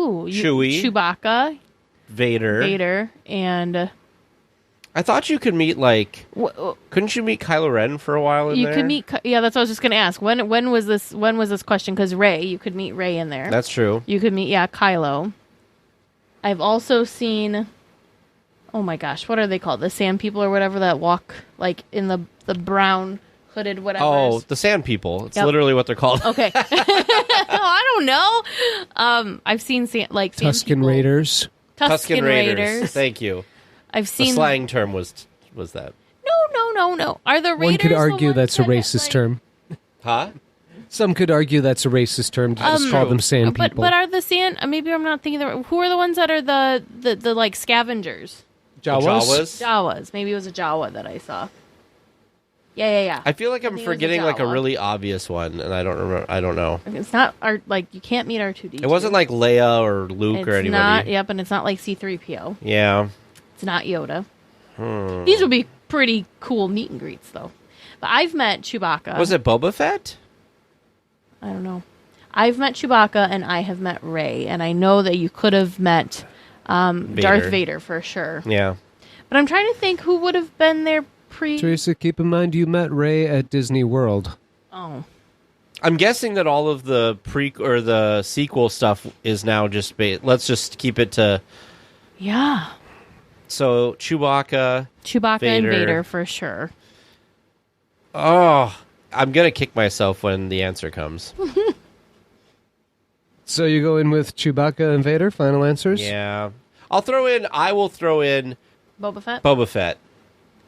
Ooh, Chewie. Chewbacca. Vader, and I thought you could meet, like... couldn't you meet Kylo Ren for a while in there? You could meet... Yeah, that's what I was just going to ask. When was this question? Because Rey, you could meet Rey in there. That's true. You could meet, Kylo. I've also seen... Oh my gosh, what are they called? The sand people or whatever that walk, like, in the brown... hooded whatever. Oh, the sand people. It's literally what they're called. Okay. I don't know. I've seen Tusken Raiders. Tusken Raiders. Thank you. I've seen the slang term was that. No. Are the Raiders? One could argue that's a racist term. Huh? Some could argue that's a racist term to just call them sand people. But are the sand? Maybe I'm not thinking. Who are the ones that are the like scavengers? Jawas. Jawas. Maybe it was a Jawa that I saw. Yeah. I feel like I'm forgetting like a really obvious one, and I don't remember. I don't know. It's not you can't meet R2-D2. It wasn't like Leia or Luke or anybody. Not, yep, and it's not like C-3PO. Yeah. It's not Yoda. These would be pretty cool meet and greets, though. But I've met Chewbacca. Was it Boba Fett? I don't know. I've met Chewbacca, and I have met Rey, and I know that you could have met Darth Vader for sure. Yeah. But I'm trying to think who would have been there Teresa, keep in mind you met Rey at Disney World. Oh. I'm guessing that all of the or the sequel stuff is now just let's just keep it to... Yeah. So, Chewbacca, Vader. And Vader for sure. Oh, I'm going to kick myself when the answer comes. So you go in with Chewbacca and Vader, final answers? Yeah. I will throw in... Boba Fett.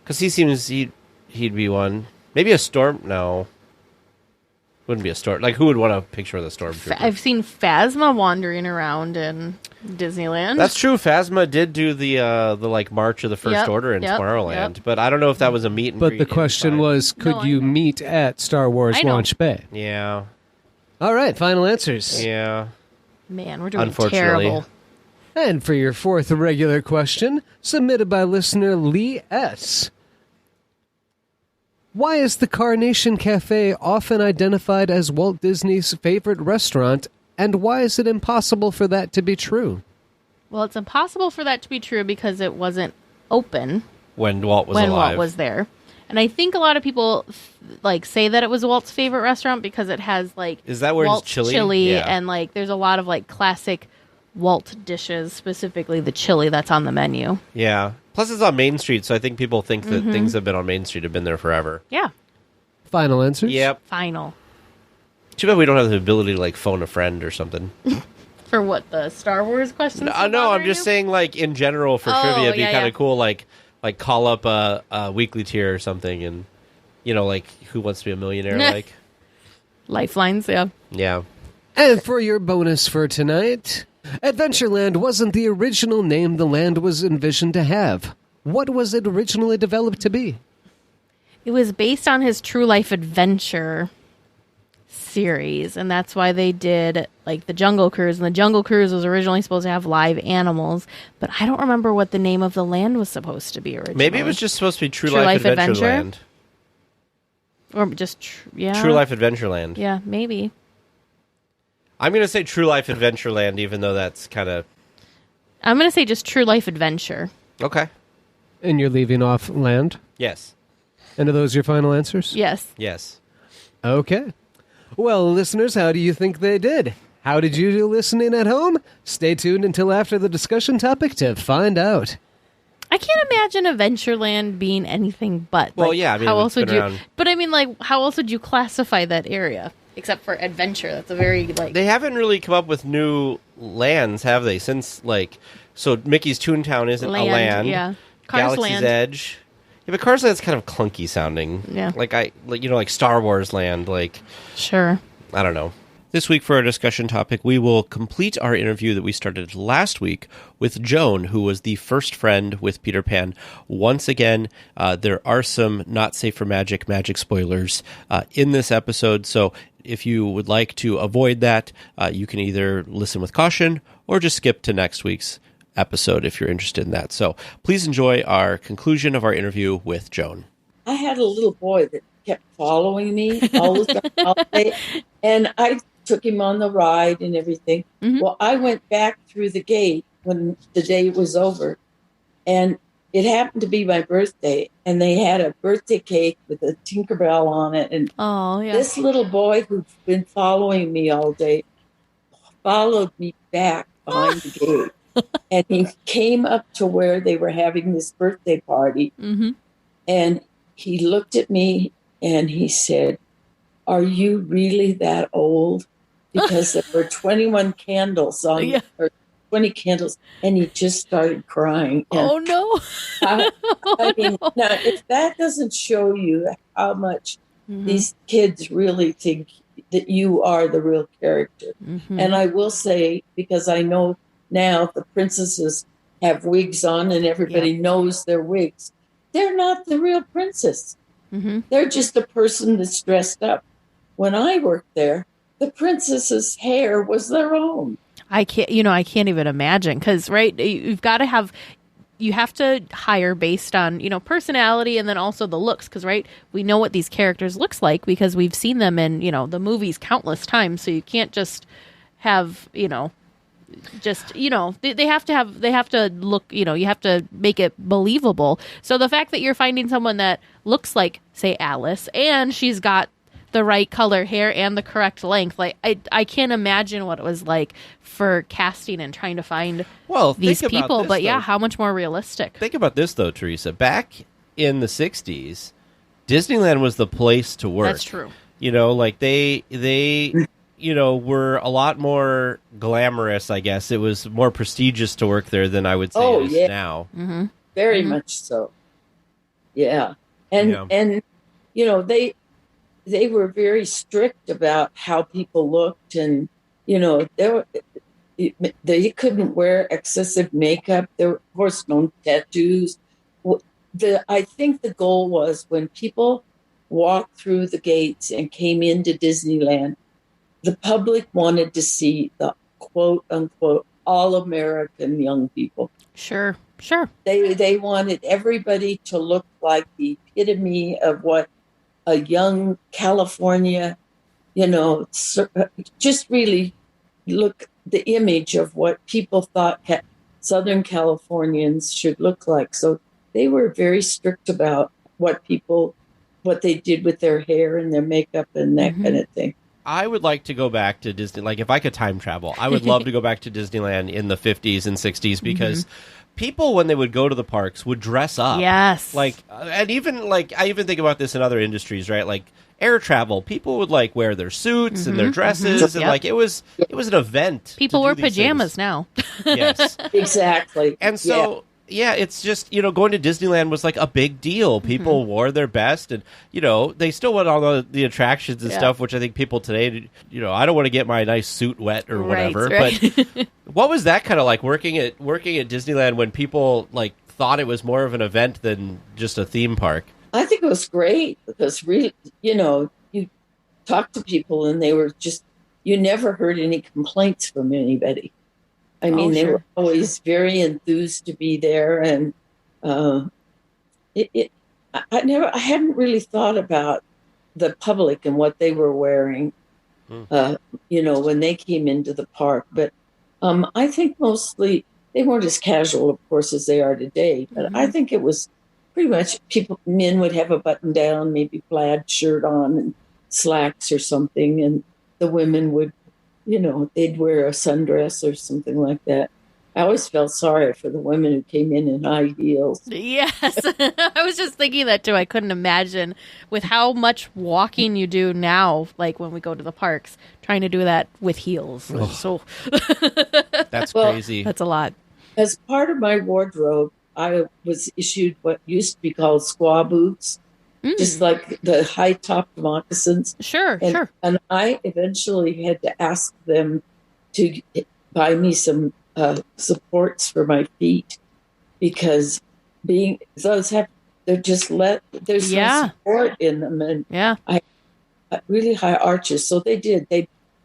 Because he seems he'd be one. Maybe a storm. No, wouldn't be a storm. Like, who would want a picture of the stormtrooper? I've seen Phasma wandering around in Disneyland. That's true. Phasma did do the like March of the First Order in Tomorrowland, but I don't know if that was a meet and greet. But the question was, could you meet at Star Wars Launch Bay? Yeah. All right, final answers. Yeah. Man, we're doing terrible. And for your fourth regular question, submitted by listener Lee S. Why is the Carnation Cafe often identified as Walt Disney's favorite restaurant, and why is it impossible for that to be true? Well, it's impossible for that to be true because it wasn't open when Walt was alive. Walt was there. And I think a lot of people say that it was Walt's favorite restaurant because it has is that where Walt's it's chili? Yeah. And there's a lot of classic Walt dishes, specifically the chili that's on the menu. Yeah. Plus, it's on Main Street, so I think people think that things that have been on Main Street have been there forever. Yeah. Final answers? Yep. Final. Too bad we don't have the ability to phone a friend or something. For what, the Star Wars questions? No, I'm just saying in general for trivia, it'd be kind of cool. Like call up a weekly tier or something, and Who Wants to Be a Millionaire? Lifelines. Yeah. Yeah. And for your bonus for tonight, Adventureland wasn't the original name the land was envisioned to have. What was it originally developed to be? It was based on his True Life Adventure series, and that's why they did the Jungle Cruise. And the Jungle Cruise was originally supposed to have live animals, but I don't remember what the name of the land was supposed to be originally. Maybe it was just supposed to be True Life Adventureland. Or just True Life Adventureland. Yeah, maybe. I'm going to say True Life Adventureland, even though that's kind of... I'm going to say just True Life Adventure. Okay. And you're leaving off land? Yes. And are those your final answers? Yes. Yes. Okay. Well, listeners, how do you think they did? How did you do listening at home? Stay tuned until after the discussion topic to find out. I can't imagine Adventureland being anything but. Well, yeah. I mean, how else would you? Around. But I mean, how else would you classify that area? Except for adventure. That's a very, They haven't really come up with new lands, have they? Since, so Mickey's Toontown isn't a land. Yeah. Cars Galaxy's Land. Edge. Yeah, but Cars Land's kind of clunky sounding. Yeah. Like Star Wars Land, Sure. I don't know. This week for our discussion topic, we will complete our interview that we started last week with Joan, who was the first friend with Peter Pan. Once again, there are some not safe for magic spoilers in this episode, so if you would like to avoid that, you can either listen with caution or just skip to next week's episode if you're interested in that. So please enjoy our conclusion of our interview with Joan. I had a little boy that kept following me all the day, and I took him on the ride and everything. Mm-hmm. Well, I went back through the gate when the day was over, and it happened to be my birthday, and they had a birthday cake with a Tinkerbell on it. And Oh, yeah. this little boy who'd been following me all day followed me back behind the gate. And he came up to where they were having this birthday party. Mm-hmm. And he looked at me and he said, "Are you really that old?" Because there were 21 candles on, Yeah. or 20 candles, and he just started crying. And Oh, no. I mean, now, if that doesn't show you how much Mhm. these kids really think that you are the real character. Mhm. And I will say, because I know now the princesses have wigs on and everybody knows their wigs, they're not the real princess. Mhm. They're just a person that's dressed up. When I worked there, the princess's hair was their own. I can't even imagine, because, right, you have to hire based on, personality, and then also the looks, because, right, we know what these characters looks like because we've seen them in, the movies countless times. So you can't just have, they have to look, you have to make it believable. So the fact that you're finding someone that looks like, say, Alice, and she's got the right color hair and the correct length, like I can't imagine what it was like for casting and trying to find these think about people. this, But yeah, though. how much more realistic? Think about this, though, Teresa. Back in the 60s, Disneyland was the place to work. That's true. Like they were a lot more glamorous, I guess. It was more prestigious to work there than I would say it is now. Mm-hmm. Very much so. Yeah. And they were very strict about how people looked, and they couldn't wear excessive makeup. There were, of course, no tattoos. I think the goal was, when people walked through the gates and came into Disneyland, the public wanted to see the quote unquote all-American young people. Sure. They wanted everybody to look like the epitome of what a young California, just really look the image of what people thought Southern Californians should look like. So they were very strict about what they did with their hair and their makeup and that kind of thing. I would like to go back to Disney. Like, if I could time travel, I would love to go back to Disneyland in the 50s and 60s, because people, when they would go to the parks, would dress up. Yes. And even, I even think about this in other industries, right? Like air travel, people would wear their suits and their dresses, and it was an event. People to wear do these pajamas things. now. Yes. Exactly. And so, it's just, going to Disneyland was a big deal. People wore their best, and, they still went on the attractions and stuff, which I think people today, I don't want to get my nice suit wet or whatever. Right. But what was that kind of like, working at Disneyland, when people thought it was more of an event than just a theme park? I think it was great, because really, you talk to people and they were just, you never heard any complaints from anybody. I mean, they were always very enthused to be there, and I hadn't really thought about the public and what they were wearing, when they came into the park. But I think mostly they weren't as casual, of course, as they are today. But I think it was pretty much men would have a button down, maybe plaid shirt on and slacks or something, and the women would, they'd wear a sundress or something like that. I always felt sorry for the women who came in high heels. Yes. I was just thinking that too. I couldn't imagine, with how much walking you do now, when we go to the parks, trying to do that with heels. Oh. So That's crazy. that's a lot. As part of my wardrobe, I was issued what used to be called squaw boots, just like the high-topped moccasins. Sure. And I eventually had to ask them to buy me some supports for my feet, because there's no support in them, and I really high arches. So they did.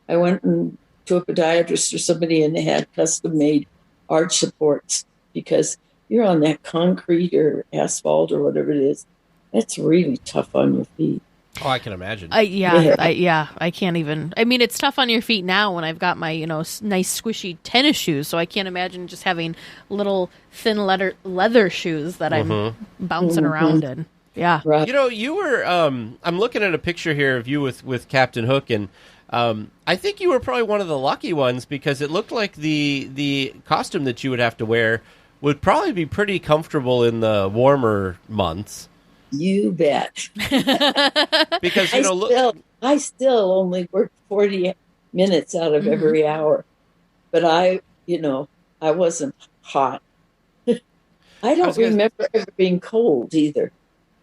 I went to a podiatrist or somebody, and they had custom-made arch supports, because you're on that concrete or asphalt or whatever it is. That's really tough on your feet. Oh, I can imagine. I can't even. I mean, it's tough on your feet now when I've got my, nice squishy tennis shoes. So I can't imagine just having little thin leather shoes that I'm bouncing around in. Yeah. Right. You were, I'm looking at a picture here of you with Captain Hook, and I think you were probably one of the lucky ones because it looked like the costume that you would have to wear would probably be pretty comfortable in the warmer months. You bet. Because, I still only work 40 minutes out of every hour. But I wasn't hot. I don't remember ever being cold either.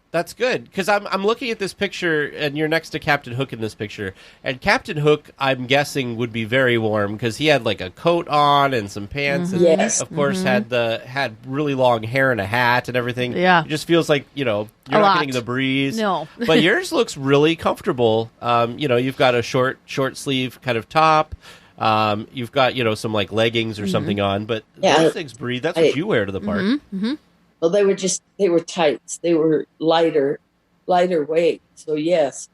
That's good, because I'm looking at this picture, and you're next to Captain Hook in this picture. And Captain Hook, I'm guessing, would be very warm, because he had like a coat on and some pants, and Yes. of course had really long hair and a hat and everything. Yeah. It just feels like, you're not getting the breeze. No. But yours looks really comfortable. You've got a short sleeve kind of top. You've got, some like leggings or something on, but those things breathe. That's what you wear to the park. Mm-hmm. Well, they were tights. They were lighter weight. So yes,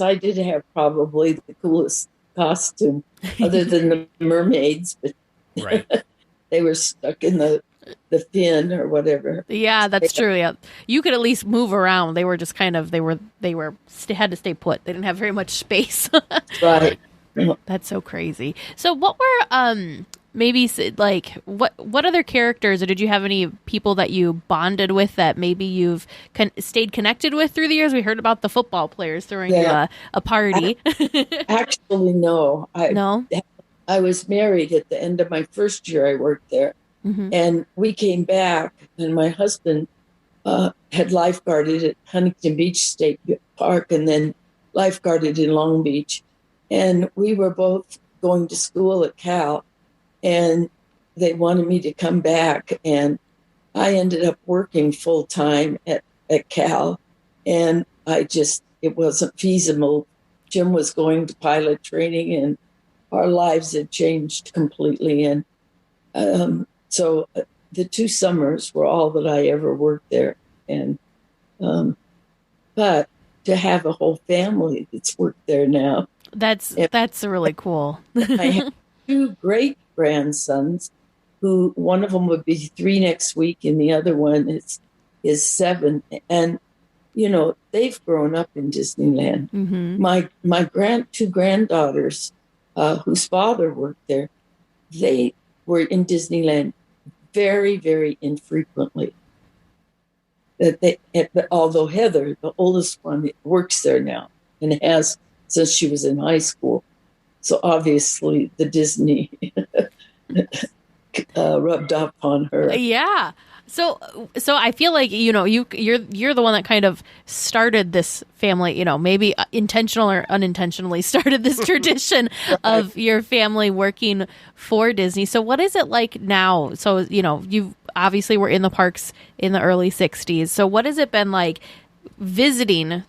I did have probably the coolest costume other than the mermaids, but Right. they were stuck in the fin or whatever. Yeah, that's true. Yeah, you could at least move around. They were just kind of had to stay put. They didn't have very much space. Right. That's so crazy. So what were maybe like what other characters, or did you have any people that you bonded with that maybe you've stayed connected with through the years? We heard about the football players throwing you a party. Actually, no. No? I was married at the end of my first year I worked there. And we came back, and my husband had lifeguarded at Huntington Beach State Park and then lifeguarded in Long Beach. And we were both going to school at Cal, and they wanted me to come back. And I ended up working full time at Cal, and it wasn't feasible. Jim was going to pilot training, and our lives had changed completely. And so the 2 summers were all that I ever worked there. And but to have a whole family that's worked there now. That's really cool. I have 2 great grandsons, who one of them would be 3 next week, and the other one is 7. And they've grown up in Disneyland. My 2 granddaughters, whose father worked there, they were in Disneyland very, very infrequently. Although Heather, the oldest one, works there now and has since she was in high school. So obviously the Disney rubbed off on her. Yeah. So I feel like, you're the one that kind of started this family, maybe intentional or unintentionally started this tradition of your family working for Disney. So what is it like now? So, you obviously were in the parks in the early 60s. So what has it been like visiting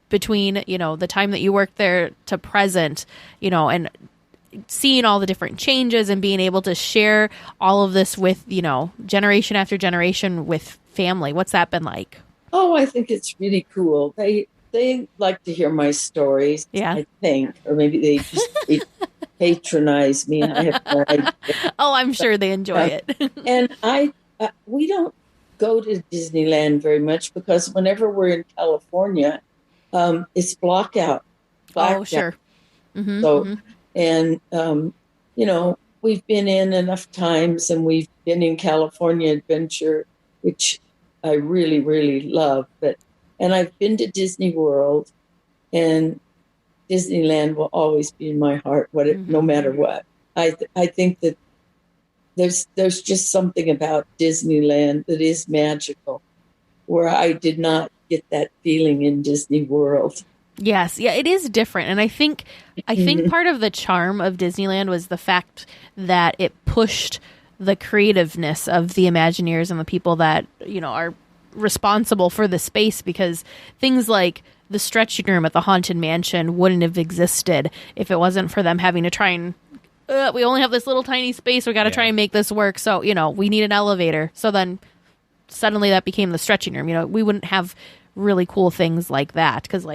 between, the time that you worked there to present, and seeing all the different changes and being able to share all of this with, generation after generation with family? What's that been like? Oh, I think it's really cool. They like to hear my stories, I think, or maybe they just patronize me. I have no idea. Oh, I'm sure they enjoy it. And we don't go to Disneyland very much because whenever we're in California, it's blackout. Oh, sure. And, we've been in enough times, and we've been in California Adventure, which I really, really love. And I've been to Disney World, and Disneyland will always be in my heart, no matter what. I think that there's just something about Disneyland that is magical, where I did not get that feeling in Disney World. Yes. Yeah, it is different. And I think part of the charm of Disneyland was the fact that it pushed the creativeness of the Imagineers and the people that, are responsible for the space, because things like the stretching room at the Haunted Mansion wouldn't have existed if it wasn't for them having to try and we only have this little tiny space. We got to try and make this work. So, we need an elevator. So then suddenly that became the stretching room. We wouldn't have really cool things like that, because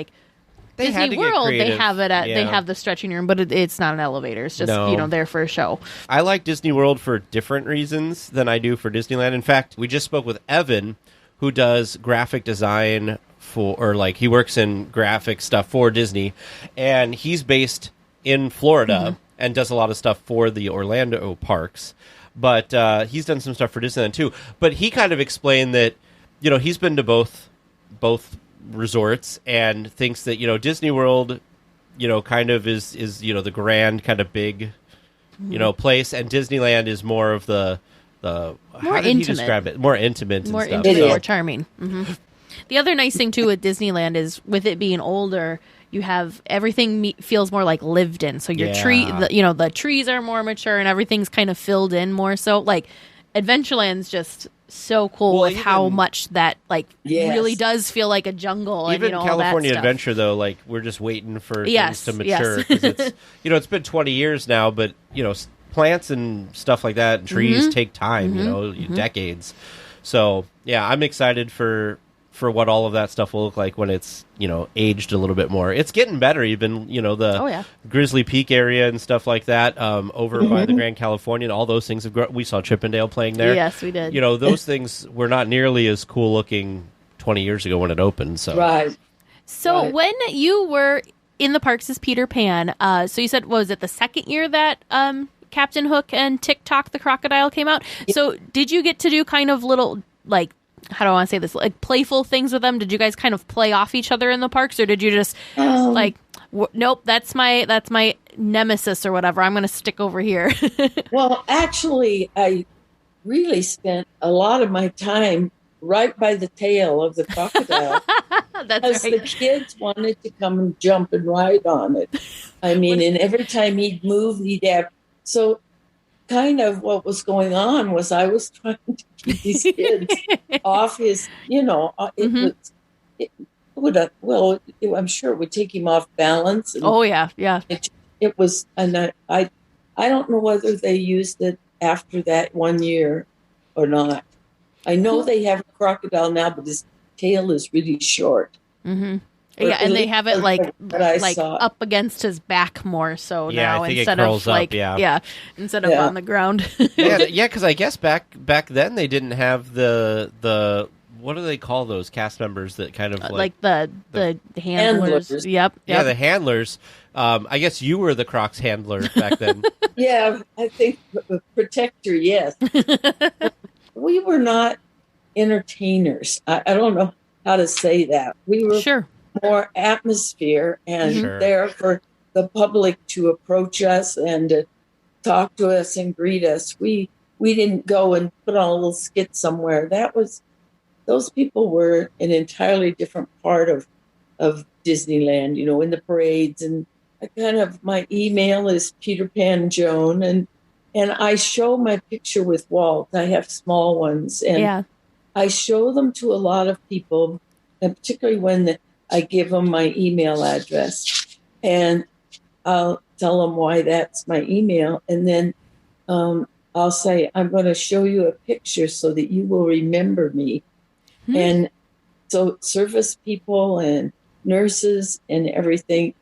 Disney World, they have it they have the stretching room, but it's not an elevator. It's just, there for a show. I like Disney World for different reasons than I do for Disneyland. In fact, we just spoke with Evan, who does graphic design he works in graphic stuff for Disney, and he's based in Florida and does a lot of stuff for the Orlando parks. But he's done some stuff for Disneyland too. But he kind of explained that, he's been to both resorts and thinks that, Disney World, kind of is the grand kind of big, place, and Disneyland is more of the more how did intimate. he describe it? More intimate and more stuff. intimate, So- more charming. The other nice thing too with Disneyland is with it being older, you have everything feels more like lived in. So your the trees are more mature and everything's kind of filled in more. So like Adventureland's just so cool with how much that really does feel like a jungle. Even and, California all that Adventure, though, we're just waiting for Yes, things to mature. yes. 'Cause it's, it's been 20 years now, but, plants and stuff like that and trees take time, decades. So, yeah, I'm excited for what all of that stuff will look like when it's, aged a little bit more. It's getting better. Even, the Grizzly Peak area and stuff like that over by the Grand Californian, all those things have grown. We saw Chippendale playing there. Yes, we did. Those things were not nearly as cool looking 20 years ago when it opened. So Right. So when you were in the parks as Peter Pan, so you said, what was it, the second year that Captain Hook and TikTok the crocodile came out? So did you get to do kind of little, how do I want to say this, playful things with them? Did you guys kind of play off each other in the parks, or did you just nope, that's my nemesis or whatever, I'm going to stick over here? Well, actually, I really spent a lot of my time right by the tail of the crocodile. That's because right. the kids wanted to come and jump and ride on it. I mean, and every time he'd move, he'd have... So kind of what was going on was I was trying to keep these kids off his, I'm sure it would take him off balance. And oh, yeah. it was, and I don't know whether they used it after that 1 year or not. I know they have a crocodile now, but his tail is really short. Mm-hmm. Yeah, and they have it saw. up against his back more so Yeah, now I think it instead curls of up, yeah. instead of on the ground. yeah, because I guess back then they didn't have the what do they call those cast members that kind of the handlers. Yep. Yeah, the handlers. I guess you were the Crocs handler back then. Yeah, I think protector. Yes, we were not entertainers. I don't know how to say that. We were more atmosphere and there for the public to approach us and to talk to us and greet us. We didn't go and put on a little skit somewhere. Those people were an entirely different part of Disneyland, in the parades. And my email is Peter Pan Joan, and I show my picture with Walt. I have small ones, and I show them to a lot of people, and particularly when I give them my email address, and I'll tell them why that's my email, and then I'll say, I'm going to show you a picture so that you will remember me. Mm-hmm. And so service people and nurses and everything,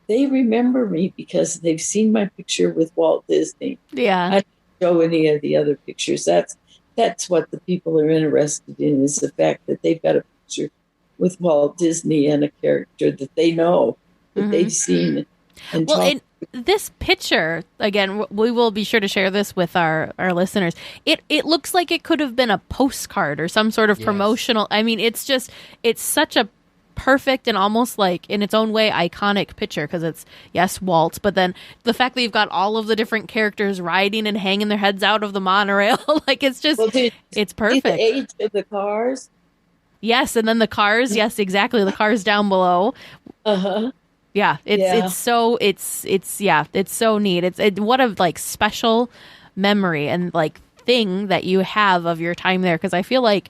they remember me because they've seen my picture with Walt Disney. Yeah. I don't show any of the other pictures. That's what the people are interested in, is the fact that they've got a picture with Walt Disney and a character that they know, that they've seen. And this picture, again, we will be sure to share this with our listeners. It looks like it could have been a postcard or some sort of promotional. I mean, it's such a perfect and almost like in its own way iconic picture, because it's Walt, but then the fact that you've got all of the different characters riding and hanging their heads out of the monorail, it's just it's perfect. The age of the cars. Yes, and then the cars. Yes, exactly. The cars down below. Yeah, it's so neat. It's what a special memory and thing that you have of your time there, because I feel like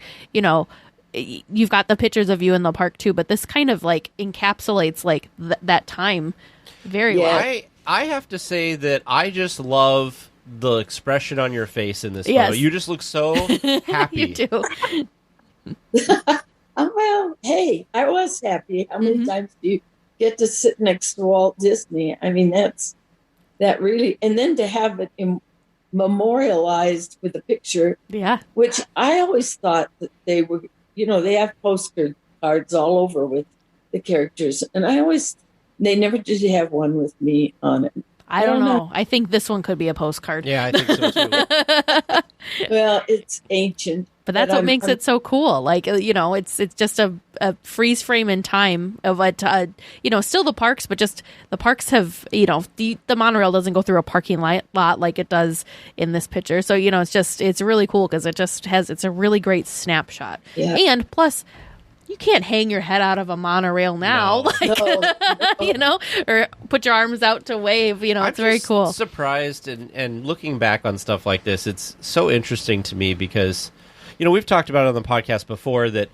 you've got the pictures of you in the park too, but this kind of encapsulates that time very well. I have to say that I just love the expression on your face in this photo. You just look so happy. You do. Well, hey, I was happy. How many times do you get to sit next to Walt Disney. I mean, that really, and then to have it memorialized with a picture, which I always thought that they were, they have postcard cards all over with the characters, and they never did have one with me on it. I don't know. I think this one could be a postcard. Yeah, I think so too. Well, it's ancient. But that's what makes it so cool. Like, it's just a freeze frame in time of what, still the parks, but just the parks have, the monorail doesn't go through a parking lot like it does in this picture. So, it's really cool because it's a really great snapshot. Yeah. And plus, you can't hang your head out of a monorail now, No. Or put your arms out to wave. It's very cool. I'm surprised, and looking back on stuff like this, it's so interesting to me because, we've talked about it on the podcast before that,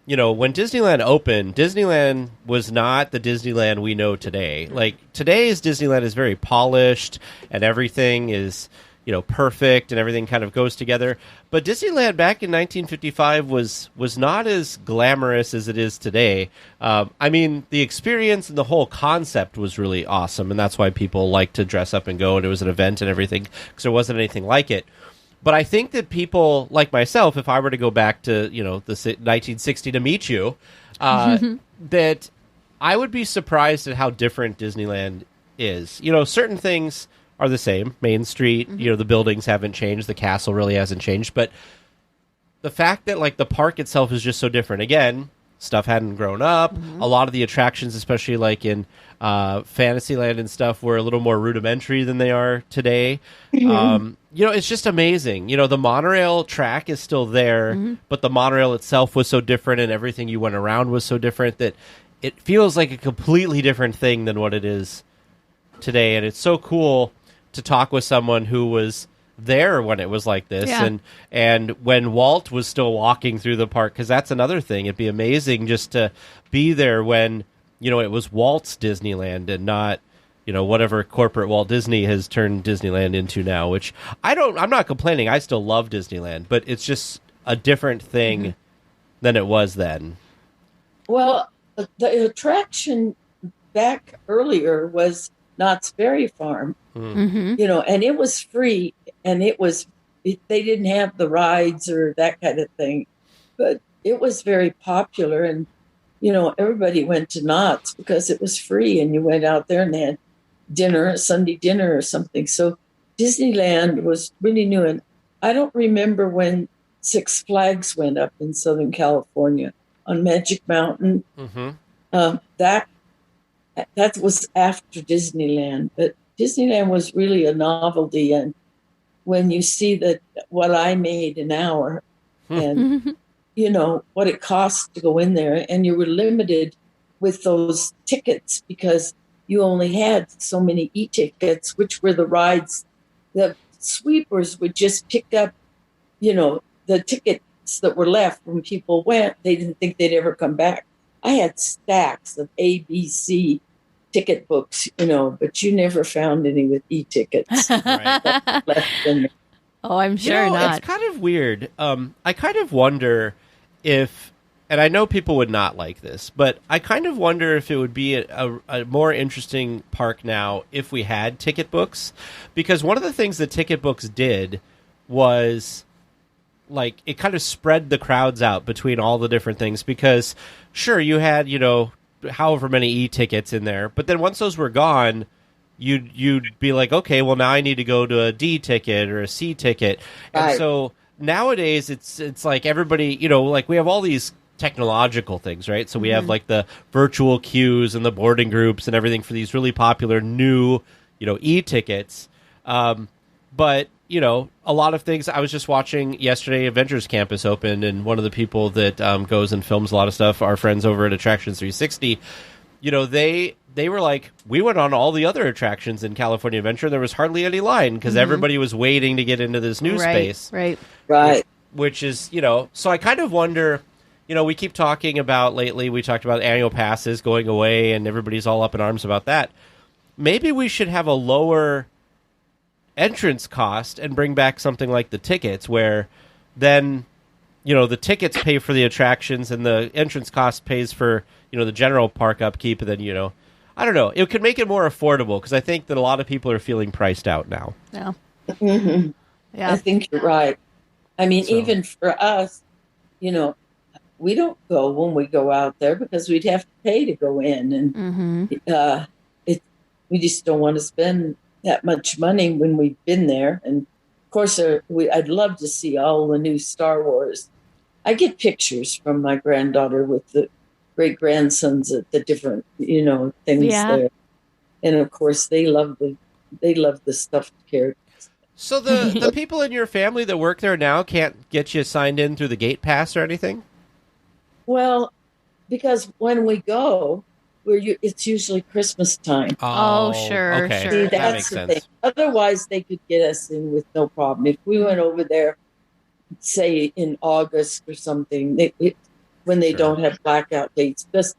when Disneyland opened, Disneyland was not the Disneyland we know today. Like, today's Disneyland is very polished, and everything is, perfect, and everything kind of goes together. But Disneyland back in 1955 was not as glamorous as it is today. I mean, the experience and the whole concept was really awesome, and that's why people like to dress up and go, and it was an event and everything, because there wasn't anything like it. But I think that people like myself, if I were to go back to, the 1960 to meet you, that I would be surprised at how different Disneyland is. Certain things are the same. Main Street, the buildings haven't changed. The castle really hasn't changed. But the fact that, like, the park itself is just so different. Again, stuff hadn't grown up. A lot of the attractions, especially like in Fantasyland and stuff, were a little more rudimentary than they are today. It's just amazing. The monorail track is still there, but the monorail itself was so different, and everything you went around was so different that it feels like a completely different thing than what it is today. And it's so cool to talk with someone who was there when it was like this, and when Walt was still walking through the park, because that's another thing. It'd be amazing just to be there when it was Walt's Disneyland and not whatever corporate Walt Disney has turned Disneyland into now, which I'm not complaining. I still love Disneyland, but it's just a different thing than it was then. Well, the attraction back earlier was Knott's Berry Farm, and it was free, and they didn't have the rides or that kind of thing, but it was very popular, and everybody went to Knott's because it was free, and you went out there and they had dinner, Sunday dinner or something. So Disneyland was really new, and I don't remember when Six Flags went up in Southern California on Magic Mountain. That was after Disneyland, but Disneyland was really a novelty. And when you see that what I made an hour and, what it cost to go in there, and you were limited with those tickets because you only had so many e-tickets, which were the rides. The sweepers would just pick up, the tickets that were left when people went. They didn't think they'd ever come back. I had stacks of ABC ticket books, but you never found any with e-tickets. Right. Oh, I'm sure not. It's kind of weird. I kind of wonder if, and I know people would not like this, but I kind of wonder if it would be a more interesting park now if we had ticket books, because one of the things that ticket books did was, like, it kind of spread the crowds out between all the different things, because sure, you had, however many e-tickets in there, but then once those were gone, you'd be like, okay, well, now I need to go to a D ticket or a C ticket. Right. And so nowadays it's like everybody, like we have all these technological things, right? So we have like the virtual queues and the boarding groups and everything for these really popular new, e-tickets. But, a lot of things. I was just watching yesterday, Avengers Campus opened, and one of the people that goes and films a lot of stuff, our friends over at Attractions 360, they were like, we went on all the other attractions in California Adventure, and there was hardly any line because everybody was waiting to get into this new space. Right. Which is, so I kind of wonder, we keep talking about lately, we talked about annual passes going away, and everybody's all up in arms about that. Maybe we should have a lower entrance cost and bring back something like the tickets, where then the tickets pay for the attractions and the entrance cost pays for the general park upkeep, and then I don't know. It could make it more affordable because I think that a lot of people are feeling priced out now. Yeah. Mhm. Yeah. I think you're right. I mean, So- even for us, we don't go when we go out there because we'd have to pay to go in, and Mm-hmm. we just don't want to spend that much money when we've been there. And of course, I'd love to see all the new Star Wars. I get pictures from my granddaughter with the great grandsons at the different, things Yeah. there, and of course, they love the stuffed characters. So the people in your family that work there now can't get you signed in through the gate pass or anything? Well, because when we go, it's usually Christmas time. Oh, sure, okay. sure. See, That that's makes the sense. thing. Otherwise, they could get us in with no problem. If we went over there, say in August or something, when they Sure. don't have blackout dates. Because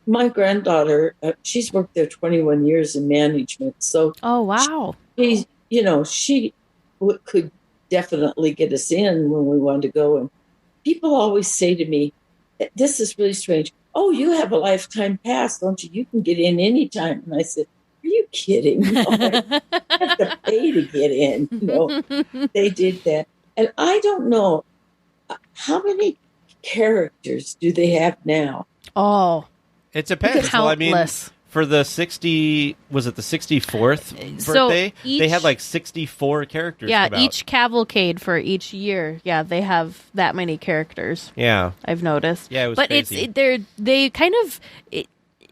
my granddaughter, she's worked there 21 years in management, so Oh, wow. she could definitely get us in when we wanted to go. And people always say to me, "This is really strange. Oh, you have a lifetime pass, don't you? You can get in anytime." And I said, "Are you kidding? No, I have to pay to get in." They did that. And I don't know how many characters do they have now? Oh, It depends. Well, I mean, countless. for the 64th So birthday, they had each- like 64 characters Yeah, come out. each cavalcade for each year. Yeah, they have that many characters. Yeah. I've noticed. Yeah, it was but crazy. they kind of.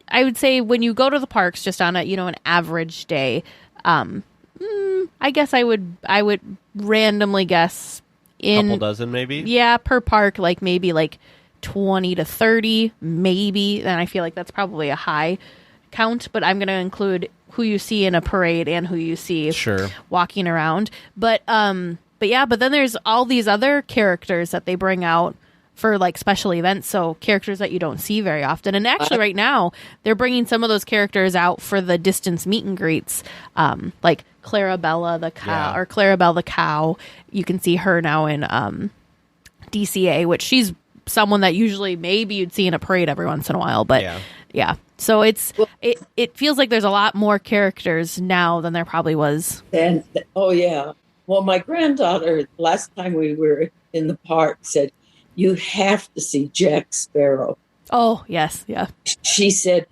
I would say when you go to the parks, just on an average day, I guess I would randomly guess Couple dozen, maybe? yeah, per park, like maybe like 20 to 30, maybe. And I feel like that's probably a high count, but I'm going to include who you see in a parade and who you see Sure. walking around. But then there's all these other characters that they bring out for like special events, so characters that you don't see very often. And actually right now they're bringing some of those characters out for the distance meet and greets, like Clarabella the cow, Yeah. or Clarabelle the cow. You can see her now in DCA, which she's someone that usually maybe you'd see in a parade every once in a while, but yeah. So it feels like there's a lot more characters now than there probably was. And oh yeah. Well, my granddaughter, last time we were in the park, said, "You have to see Jack Sparrow." Oh yes, yeah. She said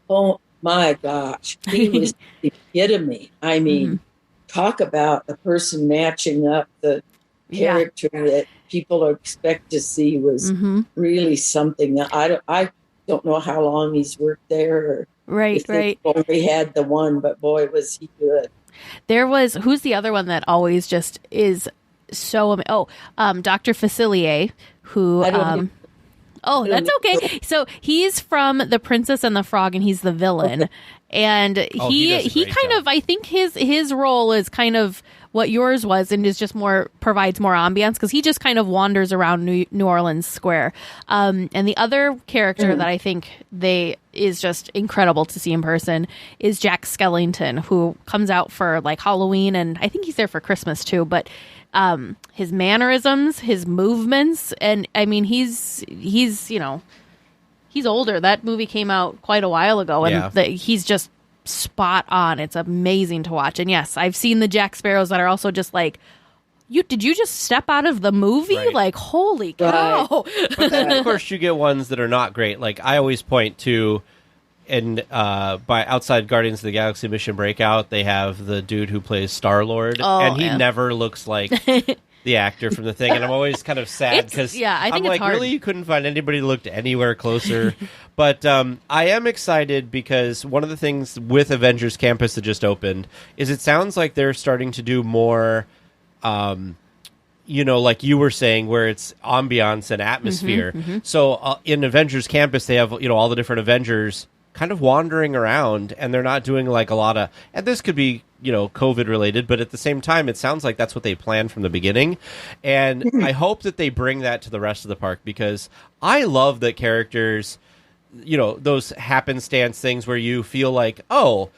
oh my gosh, he was the epitome. I mean, talk about a person matching up the Yeah. character that people expect to see was really something. I don't know how long he's worked there, or Right, if they only had the one, but boy, was he good. There was, who's the other one that always just is so Dr. Facilier, who I don't even- oh, I don't that's okay. So he's from The Princess and the Frog, and he's the villain. Okay. And he does a he great kind job. of, I think his role is kind of what yours was, and is just provides more ambiance, because he just kind of wanders around New Orleans Square. And the other character that I think is just incredible to see in person is Jack Skellington, who comes out for like Halloween, and I think he's there for Christmas too. But his mannerisms, his movements, and I mean he's older. That movie came out quite a while ago, and he's just spot on. It's amazing to watch. And yes, I've seen the Jack Sparrows that are also just like, did you just step out of the movie? Right. Like, holy cow. But then, of course, you get ones that are not great. Like, I always point to, by outside Guardians of the Galaxy Mission Breakout, they have the dude who plays Star-Lord, and he never looks like the actor from the thing, and I'm always kind of sad because I think I'm it's like, hard. really, you couldn't find anybody who looked anywhere closer. But I am excited because one of the things with Avengers Campus that just opened is it sounds like they're starting to do more, like you were saying, where it's ambiance and atmosphere. So in Avengers Campus, they have all the different Avengers kind of wandering around, and they're not doing like a lot of, and this could be COVID related, but at the same time it sounds like that's what they planned from the beginning, and I hope that they bring that to the rest of the park, because I love that characters, those happenstance things where you feel like, oh,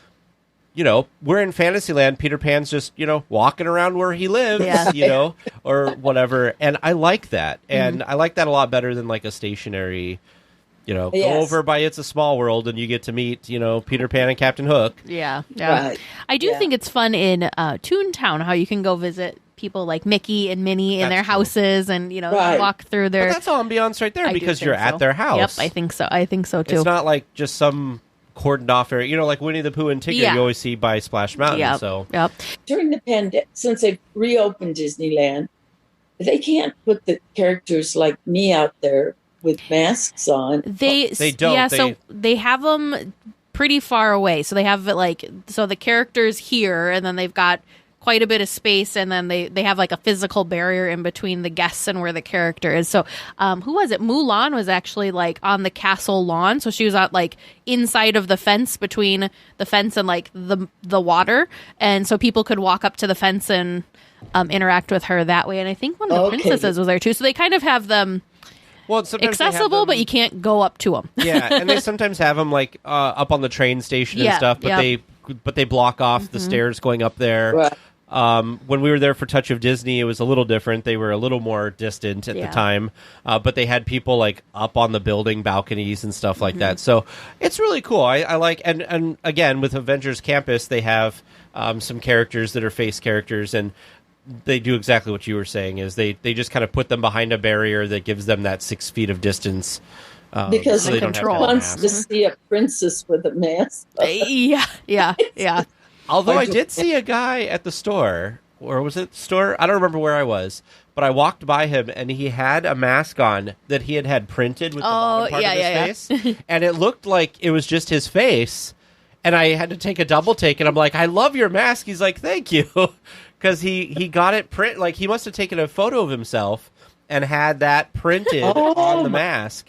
we're in Fantasyland, Peter Pan's just walking around where he lives, or whatever, and I like that, and I like that a lot better than like a stationary Go Yes. over by It's a Small World and you get to meet, Peter Pan and Captain Hook. Yeah. Right. I do think it's fun in Toontown how you can go visit people like Mickey and Minnie in That's their true. houses and, Right. walk through But their... that's ambiance right there I do because think you're so. at their house. Yep, I think so. I think so, too. It's not like just some cordoned off area. Like Winnie the Pooh and Tigger Yeah. you always see by Splash Mountain. Yep. So Yep. During the pandemic, since they've reopened Disneyland, they can't put the characters like me out there with masks on. They don't. Yeah, so they have them pretty far away. So they have it so the characters here, and then they've got quite a bit of space, and then they have like a physical barrier in between the guests and where the character is. So who was it? Mulan was actually like on the castle lawn, so she was out like inside of the fence, between the fence and like the water, and so people could walk up to the fence and interact with her that way. And I think one of the princesses was there too. So they kind of have them sometimes they have accessible, them- but you can't go up to them. Yeah, and they sometimes have them like up on the train station and Yeah, stuff, but yep. they block off the stairs going up there. Right. When we were there for Touch of Disney, it was a little different. They were a little more distant at the time, but they had people like up on the building balconies and stuff like that. So it's really cool. I like, and again, with Avengers Campus, they have some characters that are face characters, and they do exactly what you were saying. Is they just kind of put them behind a barrier that gives them that 6 feet of distance. Because so they don't have to control. have a wants mask. to see a princess with a mask. Yeah. Although I did see a guy at the store, or was it the store? I don't remember where I was, but I walked by him and he had a mask on that he had printed with the bottom part of his face, and it looked like it was just his face. And I had to take a double take, and I'm like, "I love your mask." He's like, "Thank you," because he got it print. Like he must have taken a photo of himself and had that printed on the mask.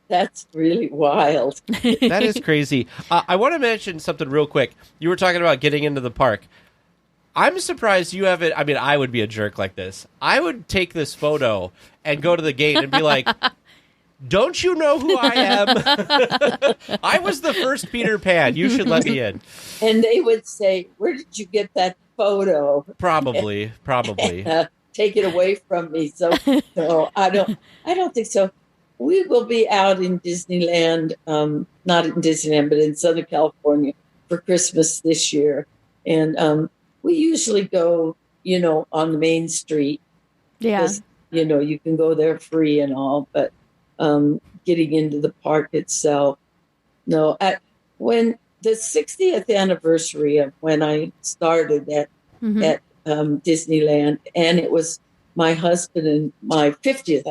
That's really wild. That is crazy. I want to mention something real quick. You were talking about getting into the park. I'm surprised you haven't. I mean, I would be a jerk like this. I would take this photo and go to the gate and be like, "Don't you know who I am? I was the first Peter Pan. You should let me in." And they would say, "Where did you get that photo?" Probably. Take it away from me. So I don't think so. We will be out in Disneyland, not in Disneyland, but in Southern California for Christmas this year. And we usually go, on the main street. Yeah. Because, you can go there free and all, but getting into the park itself. No, when the 60th anniversary of when I started at Disneyland, and it was my husband and my 50th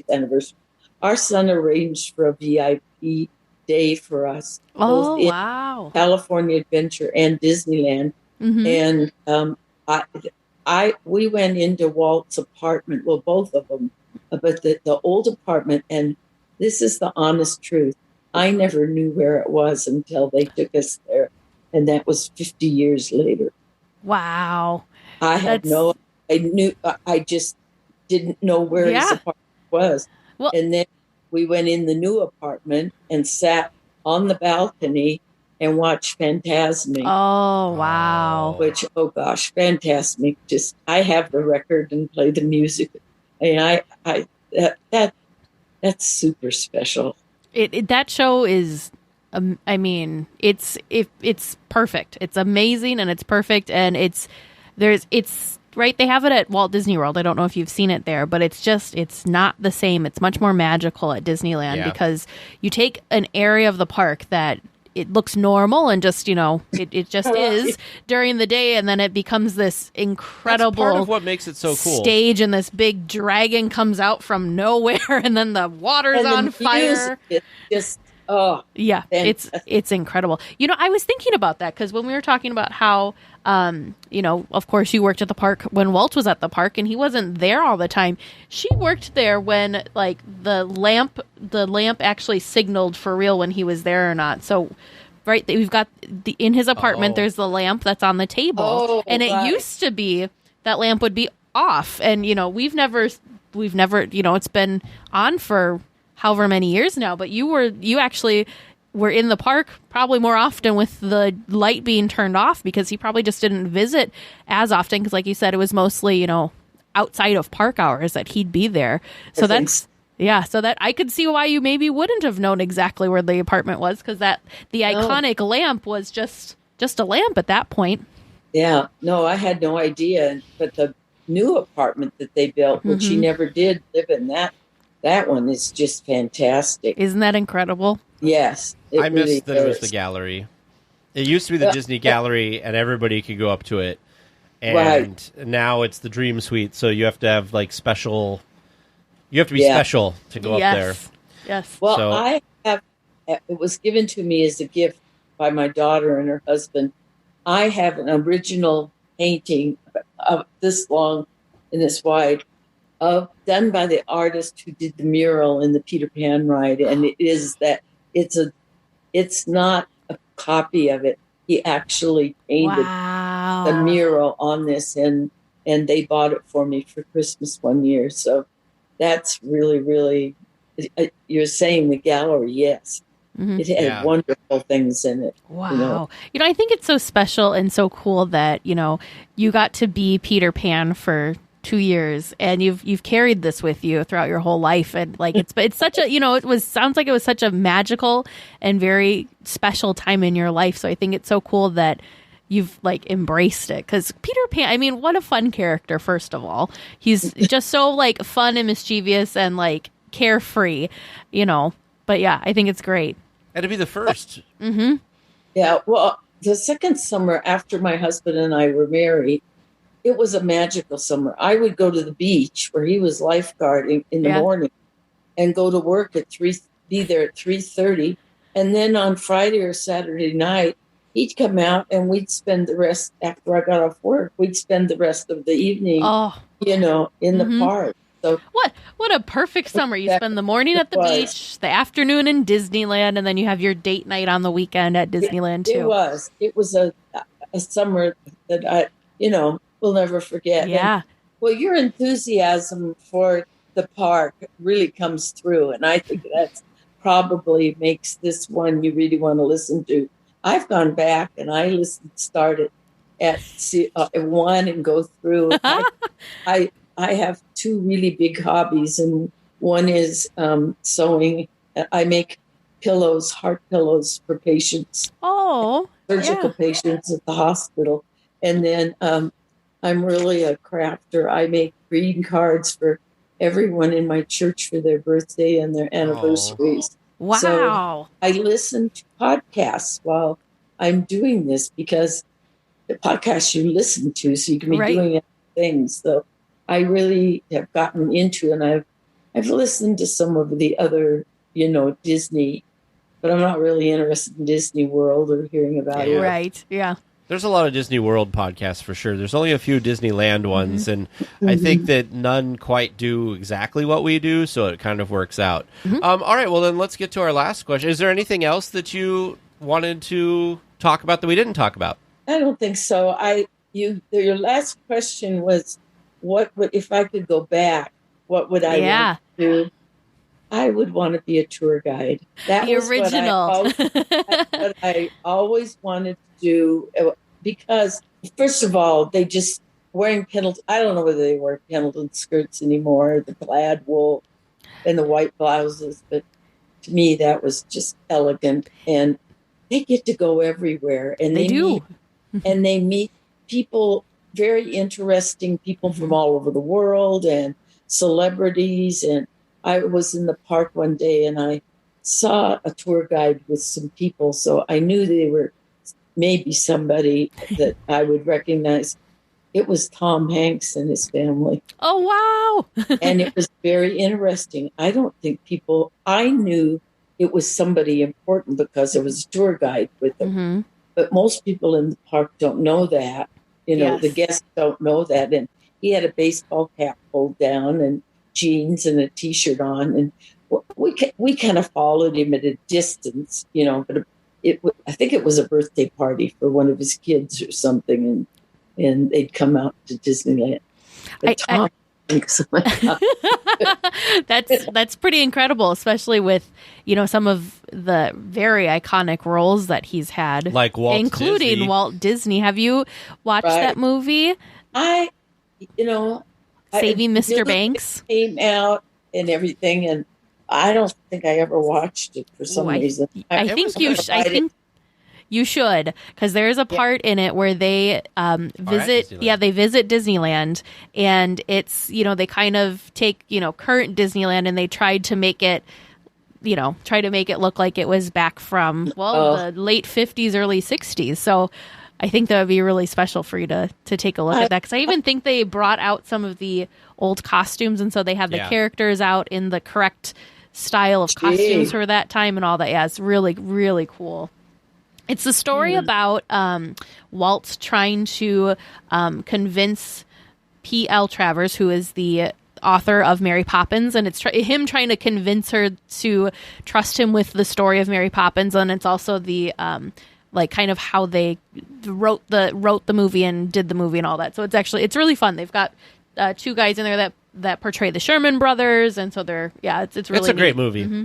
anniversary. Our son arranged for a VIP day for us. Oh, both in wow. California Adventure and Disneyland. Mhm. And we went into Walt's apartment, well, both of them, but the old apartment, and this is the honest truth. I never knew where it was until they took us there. And that was 50 years later. Wow. I just didn't know where his apartment was. Well, And then we went in the new apartment and sat on the balcony and watched Fantasmic. oh, wow. Which, oh gosh, Fantasmic! I have the record and play the music. And that's super special. That show is, I mean, it's perfect. It's amazing and it's perfect, and it's right. They have it at Walt Disney World. I don't know if you've seen it there, but it's not the same. It's much more magical at Disneyland because you take an area of the park that it looks normal and just, it just is during the day, and then it becomes this incredible That's part of what makes it so cool. stage, and this big dragon comes out from nowhere, and then the water's And the on fire. music, it's just, Yeah, fantastic. it's incredible. I was thinking about that because when we were talking about how, of course, you worked at the park when Walt was at the park, and he wasn't there all the time. She worked there when, like, the lamp actually signaled for real when he was there or not. So, right, we've got in his apartment. There's the lamp that's on the table, and it used to be that lamp would be off, and we've never, it's been on for however many years now, but you actually were in the park probably more often with the light being turned off because he probably just didn't visit as often because, like you said, it was mostly outside of park hours that he'd be there. So Yeah, so that I could see why you maybe wouldn't have known exactly where the apartment was, because the iconic lamp was just a lamp at that point. Yeah, no, I had no idea. But the new apartment that they built, which she never did live in, that one is just fantastic. Isn't that incredible? Yes. I missed that it was the gallery. It used to be the Disney Gallery, and everybody could go up to it. And now it's the Dream Suite, so you have to have like special. You have to be special to go up there. Yes. Well, so, I have. It was given to me as a gift by my daughter and her husband. I have an original painting of this long and this wide, done by the artist who did the mural in the Peter Pan ride, and it is that it's not a copy of it. He actually painted the mural on this, and they bought it for me for Christmas one year. So that's really, really. You're saying the gallery, yes. It had wonderful things in it. Wow. I think it's so special and so cool that, you got to be Peter Pan for 2 years, and you've carried this with you throughout your whole life. And like, it's such a, sounds like it was such a magical and very special time in your life. So I think it's so cool that you've like embraced it, because Peter Pan, I mean, what a fun character. First of all, he's just so like fun and mischievous and like carefree, but yeah, I think it's great. And to be the first. Yeah. Well, the second summer after my husband and I were married, it was a magical summer. I would go to the beach where he was lifeguarding in the morning and go to work be there at 3:30. And then on Friday or Saturday night, he'd come out and we'd spend the rest, after I got off work, we'd spend the rest of the evening, in the park. So what a perfect summer. You spend the morning at the beach, the afternoon in Disneyland, and then you have your date night on the weekend at Disneyland too. It was a summer that I, will never forget. Yeah. And, your enthusiasm for the park really comes through, and I think that's probably makes this one you really want to listen to. I've gone back and I started at 1 and go through. I have two really big hobbies, and one is sewing. I make heart pillows for patients. Surgical patients at the hospital. And then I'm really a crafter. I make greeting cards for everyone in my church for their birthday and their anniversaries. Wow. So I listen to podcasts while I'm doing this, because the podcasts you listen to, so you can be doing other things. So I really have gotten into, and I've listened to some of the other, Disney, but I'm not really interested in Disney World or hearing about it. Right. Yeah. There's a lot of Disney World podcasts for sure. There's only a few Disneyland ones, and I think that none quite do exactly what we do, so it kind of works out. All right, well then let's get to our last question. Is there anything else that you wanted to talk about that we didn't talk about? I don't think so. Your last question was, what would, if I could go back, what would I want to do? I would want to be a tour guide. That the was original. What I always wanted to do, because first of all, they just wearing Pendleton. I don't know whether they wear Pendleton skirts anymore, the plaid wool and the white blouses, but to me that was just elegant. And they get to go everywhere, and they do. They meet people, very interesting people from all over the world, and celebrities. And I was in the park one day and I saw a tour guide with some people, so I knew they were maybe somebody that I would recognize. It was Tom Hanks and his family. Oh, wow. And it was very interesting. I don't think I knew it was somebody important because there was a tour guide with them. But most people in the park don't know that. The guests don't know that. And he had a baseball cap pulled down and jeans and a T-shirt on. And we kind of followed him at a distance, but I think it was a birthday party for one of his kids or something. And they'd come out to Disneyland. That's pretty incredible, especially with some of the very iconic roles that he's had, like including Disney. Walt Disney. Have you watched that movie? Saving Mr. Banks came out, and everything. And I don't think I ever watched it for some reason. I think you should, because there's a part in it where they visit. They visit Disneyland, and it's they kind of take current Disneyland and they tried to make it. Try to make it look like it was back from the late 50s, early 60s. So I think that would be really special for you to take a look at that, because I even think they brought out some of the old costumes, and so they have the characters out in the correct style of costumes for that time and all that. Yeah, it's really, really cool. It's a story about Walt trying to convince P.L. Travers, who is the author of Mary Poppins, and it's him trying to convince her to trust him with the story of Mary Poppins, and it's also the kind of how they wrote the movie and did the movie and all that. So it's really fun. They've got two guys in there that portray the Sherman brothers, and so it's really a great movie. Mm-hmm.